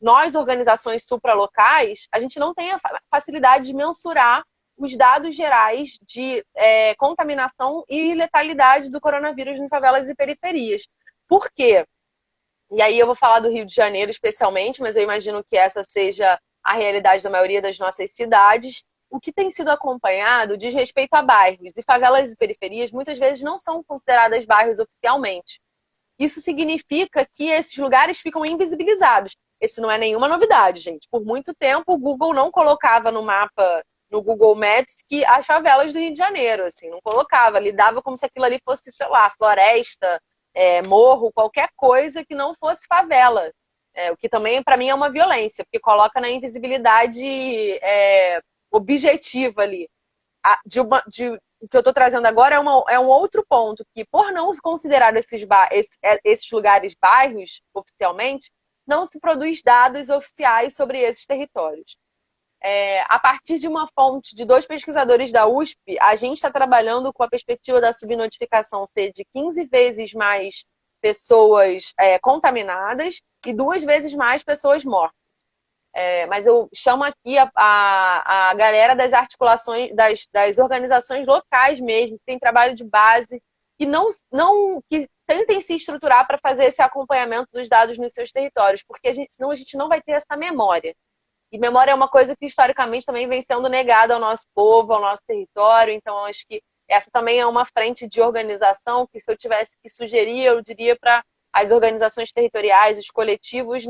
Nós, organizações supralocais, a gente não tem a facilidade de mensurar os dados gerais de contaminação e letalidade do coronavírus em favelas e periferias. Por quê? E aí eu vou falar do Rio de Janeiro especialmente, mas eu imagino que essa seja a realidade da maioria das nossas cidades. O que tem sido acompanhado diz respeito a bairros, e favelas e periferias muitas vezes não são consideradas bairros oficialmente. Isso significa que esses lugares ficam invisibilizados. Isso não é nenhuma novidade, gente. Por muito tempo o Google não colocava no mapa, no Google Maps, que as favelas do Rio de Janeiro, assim, não colocava, lidava como se aquilo ali fosse, sei lá, floresta, morro, qualquer coisa que não fosse favela. O que também, para mim, é uma violência, porque coloca na invisibilidade objetiva ali. O que eu estou trazendo agora é um outro ponto, que por não se considerar esses lugares bairros oficialmente, não se produz dados oficiais sobre esses territórios. A partir de uma fonte de 2 pesquisadores da USP, a gente está trabalhando com a perspectiva da subnotificação ser de 15 vezes mais pessoas contaminadas e 2 vezes mais pessoas mortas. Mas eu chamo aqui a galera das articulações, das organizações locais mesmo, que tem trabalho de base, que tentem se estruturar para fazer esse acompanhamento dos dados nos seus territórios, porque senão a gente não vai ter essa memória. E memória é uma coisa que historicamente também vem sendo negada ao nosso povo, ao nosso território, então acho que essa também é uma frente de organização que, se eu tivesse que sugerir, eu diria para as organizações territoriais, os coletivos,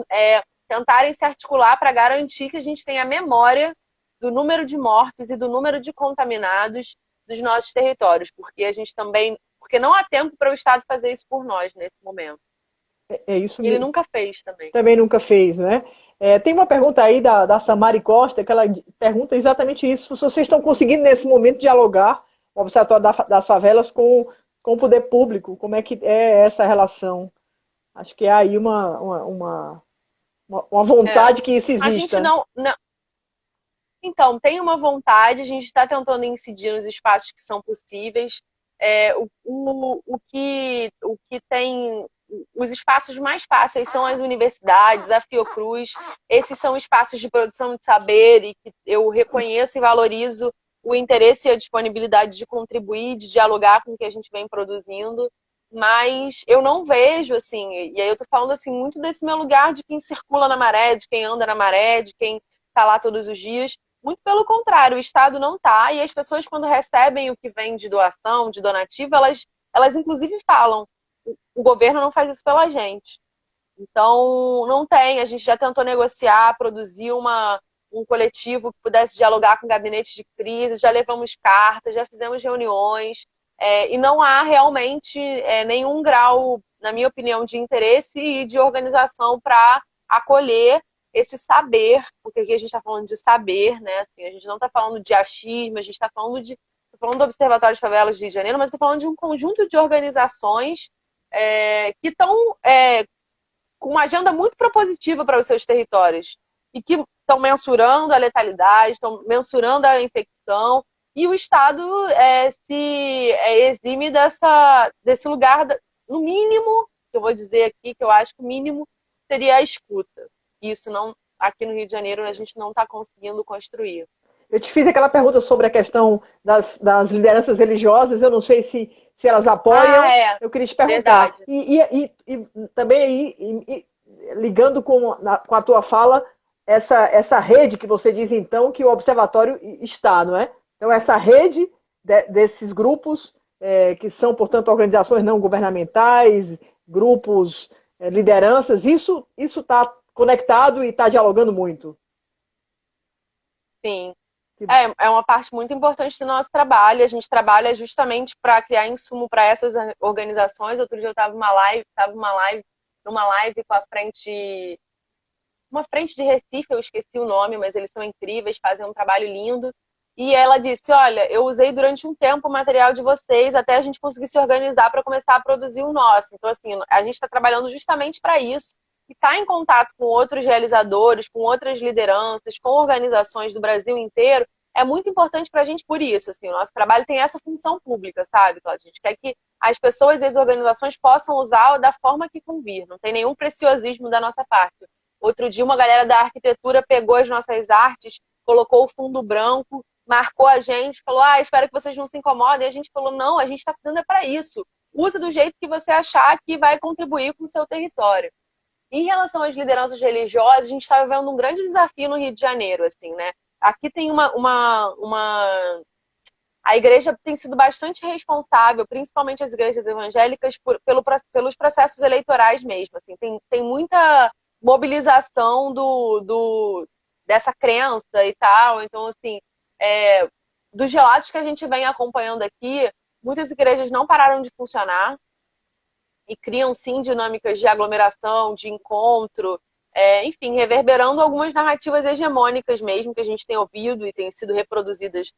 tentarem se articular para garantir que a gente tenha a memória do número de mortos e do número de contaminados dos nossos territórios, porque não há tempo para o Estado fazer isso por nós nesse momento. É isso mesmo. Ele nunca fez também. Também nunca fez, né? Tem uma pergunta aí da Samari Costa, que ela pergunta exatamente isso. Se vocês estão conseguindo, nesse momento, dialogar o Observatório das Favelas com o poder público, como é que é essa relação? Acho que é aí uma É, vontade que isso a gente exista. não. Então, tem uma vontade, a gente está tentando incidir nos espaços que são possíveis. O que tem. Os espaços mais fáceis são as universidades, a Fiocruz. Esses são espaços de produção de saber e que eu reconheço e valorizo o interesse e a disponibilidade de contribuir, de dialogar com o que a gente vem produzindo. Mas eu não vejo, assim, e aí eu tô falando assim, muito desse meu lugar de quem circula na maré, de quem anda na maré, de quem está lá todos os dias. Muito pelo contrário, o Estado não está, e as pessoas, quando recebem o que vem de doação, de donativo, elas inclusive falam, o governo não faz isso pela gente. Então, não tem, a gente já tentou negociar, produzir um coletivo que pudesse dialogar com o gabinete de crise, já levamos cartas, já fizemos reuniões, e não há realmente nenhum grau, na minha opinião, de interesse e de organização para acolher esse saber, porque aqui a gente está falando de saber, né? Assim, a gente não está falando de achismo, a gente está falando do Observatório de Favelas de Rio de Janeiro, mas está falando de um conjunto de organizações que estão com uma agenda muito propositiva para os seus territórios e que estão mensurando a letalidade, estão mensurando a infecção, e o Estado exime desse lugar, no mínimo, que eu vou dizer aqui, que eu acho que o mínimo seria a escuta. Isso não, aqui no Rio de Janeiro a gente não está conseguindo construir. Eu te fiz aquela pergunta sobre a questão das lideranças religiosas, eu não sei se elas apoiam, eu queria te perguntar. Verdade. E também aí, ligando com a tua fala, essa rede que você diz então que o Observatório está, não é? Então essa rede desses grupos, que são, portanto, organizações não governamentais, grupos, lideranças, isso está conectado e está dialogando muito. Sim. É uma parte muito importante do nosso trabalho. A gente trabalha justamente para criar insumo para essas organizações. Outro dia eu estava numa live com uma frente de Recife, eu esqueci o nome, mas eles são incríveis, fazem um trabalho lindo. E ela disse: olha, eu usei durante um tempo o material de vocês até a gente conseguir se organizar para começar a produzir o nosso. Então, assim, a gente está trabalhando justamente para isso. E está em contato com outros realizadores, com outras lideranças, com organizações do Brasil inteiro, é muito importante para a gente por isso. Assim, o nosso trabalho tem essa função pública, sabe, Cláudia? A gente quer que as pessoas e as organizações possam usar da forma que convir. Não tem nenhum preciosismo da nossa parte. Outro dia, uma galera da arquitetura pegou as nossas artes, colocou o fundo branco, marcou a gente, falou: espero que vocês não se incomodem. E a gente falou: não, a gente está fazendo para isso. Usa do jeito que você achar que vai contribuir com o seu território. Em relação às lideranças religiosas, a gente está vivendo um grande desafio no Rio de Janeiro, assim, né? Aqui tem a igreja tem sido bastante responsável, principalmente as igrejas evangélicas, pelos processos eleitorais mesmo. Assim, tem muita mobilização dessa crença e tal. Então, assim, dos relatos que a gente vem acompanhando aqui, muitas igrejas não pararam de funcionar e criam, sim, dinâmicas de aglomeração, de encontro, enfim, reverberando algumas narrativas hegemônicas mesmo que a gente tem ouvido e têm sido reproduzidas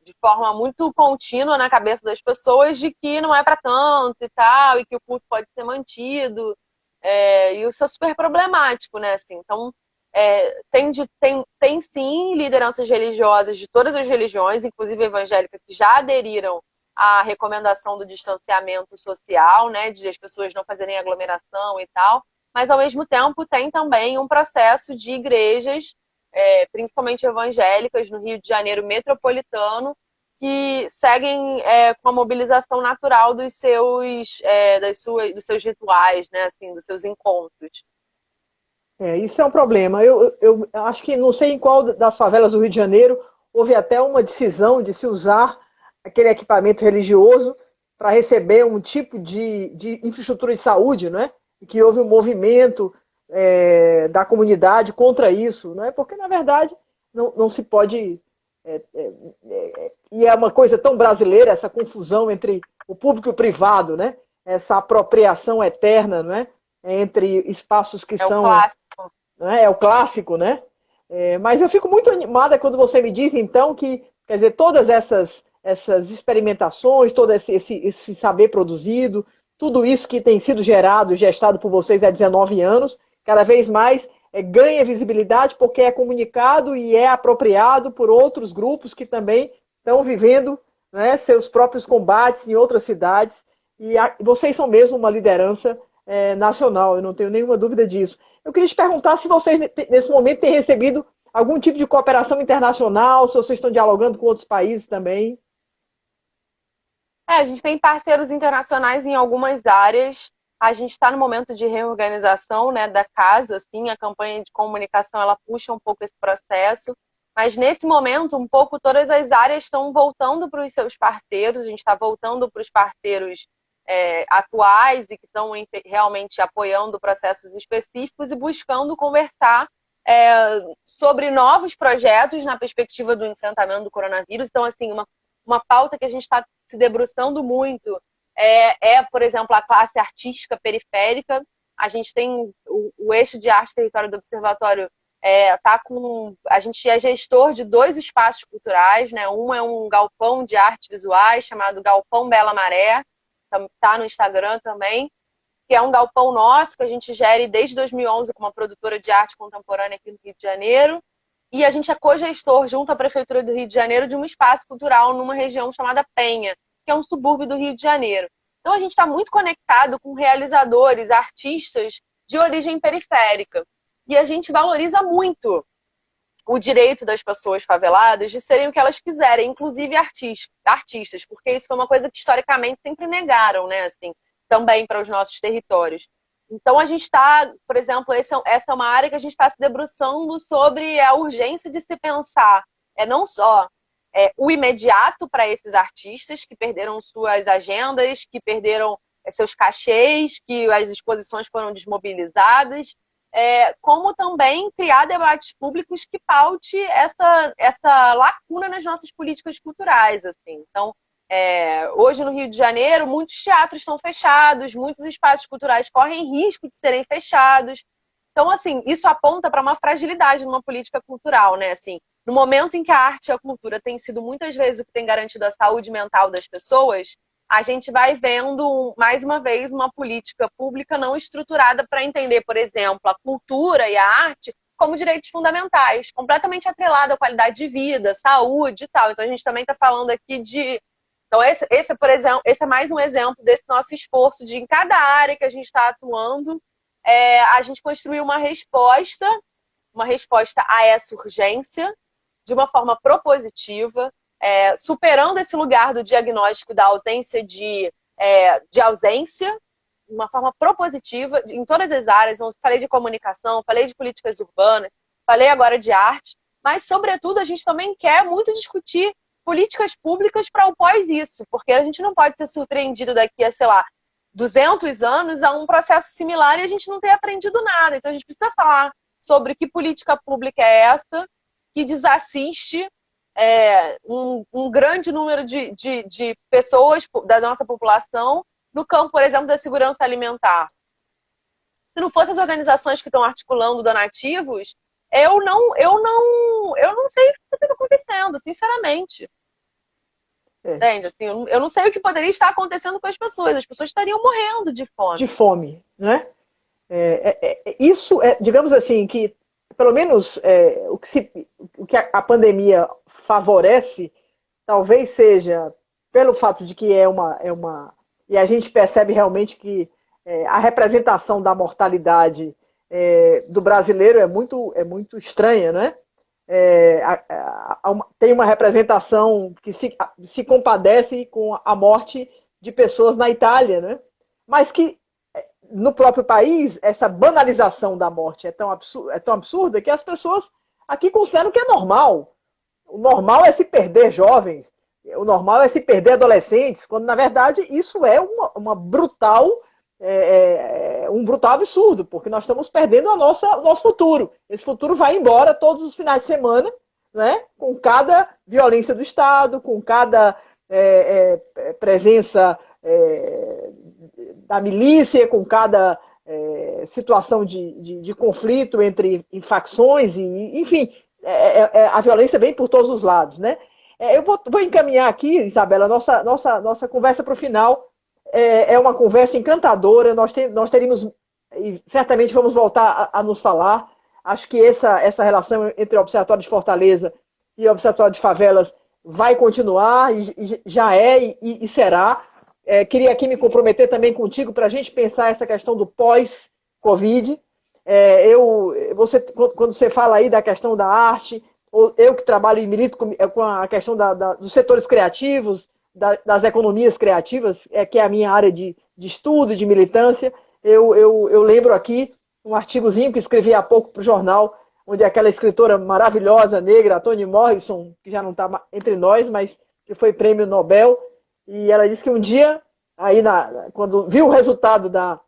de forma muito contínua na cabeça das pessoas, de que não é para tanto e tal, e que o culto pode ser mantido, e isso é super problemático, né? Assim, então, tem sim lideranças religiosas de todas as religiões, inclusive evangélicas, que já aderiram à recomendação do distanciamento social, né, de as pessoas não fazerem aglomeração e tal, mas ao mesmo tempo tem também um processo de igrejas, principalmente evangélicas, no Rio de Janeiro metropolitano, que seguem com a mobilização natural dos seus rituais, né, assim, dos seus encontros. Isso é um problema. Eu acho que não sei em qual das favelas do Rio de Janeiro houve até uma decisão de se usar aquele equipamento religioso para receber um tipo de infraestrutura de saúde, não é? E que houve um movimento da comunidade contra isso, não é? Porque, na verdade, não se pode... e é uma coisa tão brasileira, essa confusão entre o público e o privado, né? Essa apropriação eterna, não é? Entre espaços que são... Clássico. né? É o clássico, né? Mas eu fico muito animada quando você me diz, então, que, quer dizer, todas essas experimentações, todo esse saber produzido, tudo isso que tem sido gerado, gestado por vocês há 19 anos, cada vez mais ganha visibilidade porque é comunicado e é apropriado por outros grupos que também estão vivendo, né, seus próprios combates em outras cidades. E vocês são mesmo uma liderança nacional, eu não tenho nenhuma dúvida disso. Eu queria te perguntar se vocês, nesse momento, têm recebido algum tipo de cooperação internacional, se vocês estão dialogando com outros países também. A gente tem parceiros internacionais em algumas áreas. A gente está no momento de reorganização, né, da casa, assim, a campanha de comunicação ela puxa um pouco esse processo. Mas nesse momento, um pouco todas as áreas estão voltando para os seus parceiros. A gente está voltando para os parceiros atuais e que estão realmente apoiando processos específicos e buscando conversar sobre novos projetos na perspectiva do enfrentamento do coronavírus. Então, assim, uma pauta que a gente está se debruçando muito por exemplo, a classe artística periférica. A gente tem o eixo de arte e território do Observatório a gente é gestor de 2 espaços culturais, né? Um é um galpão de artes visuais chamado Galpão Bela Maré, tá no Instagram também, que é um galpão nosso que a gente gere desde 2011 como uma produtora de arte contemporânea aqui no Rio de Janeiro. E a gente é co-gestor junto à Prefeitura do Rio de Janeiro de um espaço cultural numa região chamada Penha, que é um subúrbio do Rio de Janeiro. Então a gente está muito conectado com realizadores, artistas de origem periférica. E a gente valoriza muito o direito das pessoas faveladas de serem o que elas quiserem, inclusive artistas, porque isso foi uma coisa que historicamente sempre negaram, né, assim, também para os nossos territórios. Então a gente está, por exemplo, essa é uma área que a gente está se debruçando sobre a urgência de se pensar não só o imediato para esses artistas que perderam suas agendas, que perderam seus cachês, que as exposições foram desmobilizadas, como também criar debates públicos que paute essa lacuna nas nossas políticas culturais, assim. Então, hoje no Rio de Janeiro, muitos teatros estão fechados, muitos espaços culturais correm risco de serem fechados. Então, assim, isso aponta para uma fragilidade numa política cultural, né? Assim, no momento em que a arte e a cultura têm sido muitas vezes o que tem garantido a saúde mental das pessoas, a gente vai vendo, mais uma vez, uma política pública não estruturada para entender, por exemplo, a cultura e a arte como direitos fundamentais, completamente atrelado à qualidade de vida, saúde e tal. Então, a gente também está falando aqui de... Então, por exemplo, esse é mais um exemplo desse nosso esforço de, em cada área que a gente está atuando, a gente construir uma resposta a essa urgência, de uma forma propositiva, superando esse lugar do diagnóstico da ausência de ausência, de uma forma propositiva, em todas as áreas. Eu falei de comunicação, falei de políticas urbanas, falei agora de arte, mas, sobretudo, a gente também quer muito discutir políticas públicas para o pós isso, porque a gente não pode ser surpreendido daqui a, sei lá, 200 anos a um processo similar e a gente não ter aprendido nada. Então, a gente precisa falar sobre que política pública é essa que desassiste um grande número de pessoas da nossa população no campo, por exemplo, da segurança alimentar. Se não fossem as organizações que estão articulando donativos, eu não sei o que está acontecendo, sinceramente. Entende? Assim, eu não sei o que poderia estar acontecendo com as pessoas estariam morrendo de fome. De fome, né? Isso digamos assim, que pelo menos o que a pandemia favorece, talvez seja pelo fato de que e a gente percebe realmente que a representação da mortalidade do brasileiro é muito estranha, né? Tem uma representação que se compadece com a morte de pessoas na Itália, né? Mas que no próprio país, essa banalização da morte é tão absurda que as pessoas aqui consideram que é normal. O normal é se perder jovens, o normal é se perder adolescentes, quando na verdade isso é um brutal absurdo, porque nós estamos perdendo o nosso futuro. Esse futuro vai embora todos os finais de semana, né? Com cada violência do Estado, com cada presença da milícia, com cada situação de conflito entre facções, enfim, a violência vem por todos os lados, né? Eu vou encaminhar aqui, Isabela, nossa conversa para o final. É uma conversa encantadora, nós teríamos, e certamente vamos voltar a nos falar. Acho que essa relação entre o Observatório de Fortaleza e o Observatório de Favelas vai continuar, e já e será. Queria aqui me comprometer também contigo para a gente pensar essa questão do pós-Covid. Quando você fala aí da questão da arte, eu que trabalho e milito com a questão dos setores criativos, das economias criativas, que é a minha área de estudo e de militância, eu lembro aqui um artigozinho que escrevi há pouco para o jornal, onde aquela escritora maravilhosa, negra, a Toni Morrison, que já não está entre nós, mas que foi prêmio Nobel, e ela disse que um dia, aí quando viu o resultado da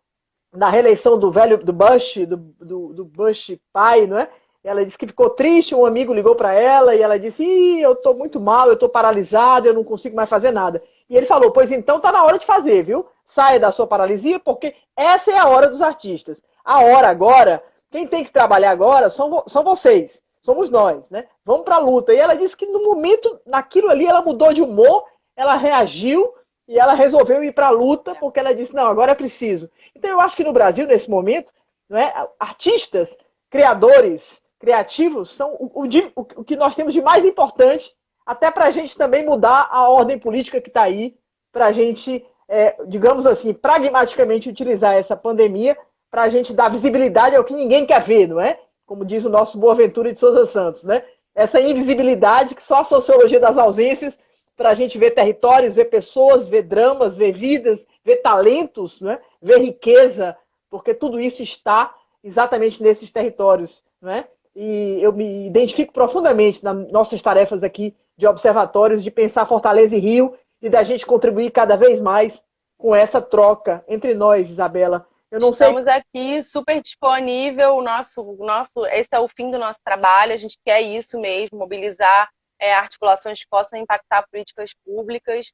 reeleição do Bush, do Bush pai, não é? Ela disse que ficou triste, um amigo ligou para ela e ela disse: eu estou muito mal, eu estou paralisada, eu não consigo mais fazer nada. E ele falou: pois então está na hora de fazer, viu? Saia da sua paralisia, porque essa é a hora dos artistas. A hora agora, quem tem que trabalhar agora são vocês, somos nós, né? Vamos para a luta. E ela disse que no momento, naquilo ali, ela mudou de humor, ela reagiu e ela resolveu ir para a luta, porque ela disse: não, agora é preciso. Então eu acho que no Brasil, nesse momento, né, artistas, criadores, criativos são o que nós temos de mais importante, até para a gente também mudar a ordem política que está aí, para a gente, digamos assim, pragmaticamente utilizar essa pandemia para a gente dar visibilidade ao que ninguém quer ver, não é? Como diz o nosso Boaventura de Souza Santos, né? Essa invisibilidade que só a sociologia das ausências, para a gente ver territórios, ver pessoas, ver dramas, ver vidas, ver talentos, né? Ver riqueza, porque tudo isso está exatamente nesses territórios, né? E eu me identifico profundamente nas nossas tarefas aqui de observatórios, de pensar Fortaleza e Rio e da gente contribuir cada vez mais com essa troca entre nós, Isabela. Estamos aqui super disponível, esse é o fim do nosso trabalho, a gente quer isso mesmo, mobilizar articulações que possam impactar políticas públicas.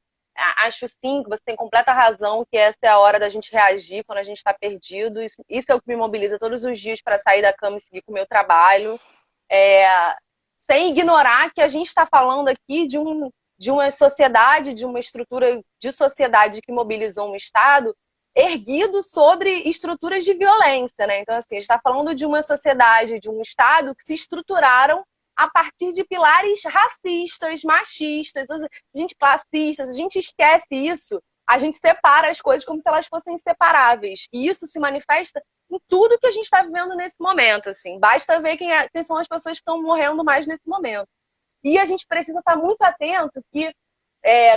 Acho sim que você tem completa razão, que essa é a hora da gente reagir quando a gente está perdido. Isso é o que me mobiliza todos os dias para sair da cama e seguir com o meu trabalho. Sem ignorar que a gente está falando aqui de uma sociedade, de uma estrutura de sociedade que mobilizou um Estado erguido sobre estruturas de violência, né? Então, assim, a gente está falando de uma sociedade, de um Estado que se estruturaram a partir de pilares racistas, machistas, a gente classistas, a gente esquece isso, a gente separa as coisas como se elas fossem inseparáveis. E isso se manifesta em tudo que a gente está vivendo nesse momento, assim. Basta ver quem são as pessoas que estão morrendo mais nesse momento. E a gente precisa estar muito atento que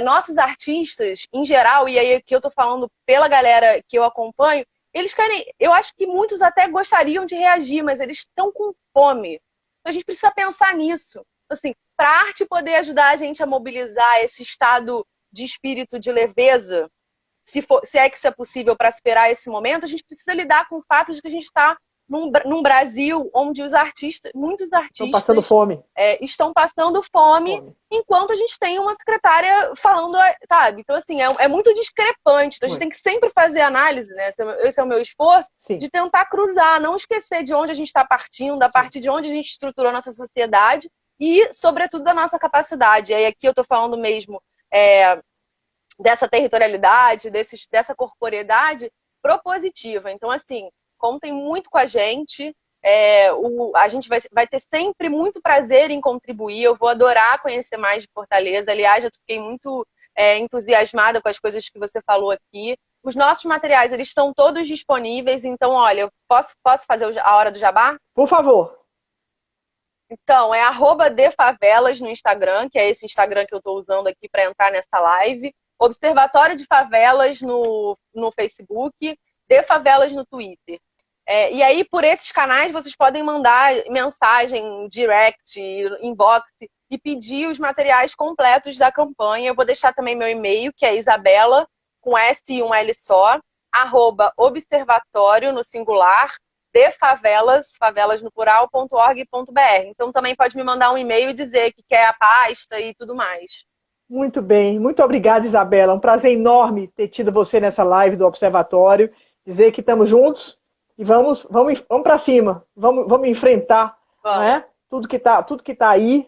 nossos artistas, em geral, e aí aqui eu estou falando pela galera que eu acompanho, eles querem, eu acho que muitos até gostariam de reagir, mas eles estão com fome. Então a gente precisa pensar nisso. Assim, para a arte poder ajudar a gente a mobilizar esse estado de espírito de leveza, se é que isso é possível para superar esse momento, a gente precisa lidar com o fato de que a gente está num Brasil onde muitos artistas estão passando fome. Estão passando fome, enquanto a gente tem uma secretária falando, sabe? Então, assim, é muito discrepante. Então, a gente tem que sempre fazer análise, né? Esse é o meu esforço, de tentar cruzar, não esquecer de onde a gente está partindo, a partir de onde a gente estruturou a nossa sociedade e, sobretudo, da nossa capacidade. E aí, aqui eu estou falando mesmo dessa territorialidade, dessa corporeidade propositiva. Então, assim, contem muito com a gente. A gente vai ter sempre muito prazer em contribuir. Eu vou adorar conhecer mais de Fortaleza. Aliás, eu fiquei muito entusiasmada com as coisas que você falou aqui. Os nossos materiais, eles estão todos disponíveis. Então, olha, eu posso fazer a hora do jabá? Por favor. Então, é @defavelas no Instagram, que é esse Instagram que eu estou usando aqui para entrar nessa live. Observatório de Favelas no Facebook. De Favelas no Twitter. E aí, por esses canais, vocês podem mandar mensagem, direct, inbox e pedir os materiais completos da campanha. Eu vou deixar também meu e-mail, que é Isabela, com S e um L só, @observatório, no singular, de favelas no plural.org.br. Então, também pode me mandar um e-mail e dizer que quer a pasta e tudo mais. Muito bem. Muito obrigada, Isabela. Um prazer enorme ter tido você nessa live do Observatório. Dizer que estamos juntos e vamos para cima, vamos enfrentar, não Vamos. é? Tudo que tá aí,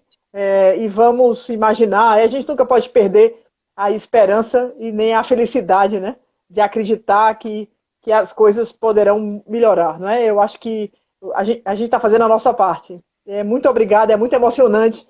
e vamos imaginar. A gente nunca pode perder a esperança e nem a felicidade, né? De acreditar que as coisas poderão melhorar, não é? Eu acho que a gente está fazendo a nossa parte. Muito obrigada, é muito emocionante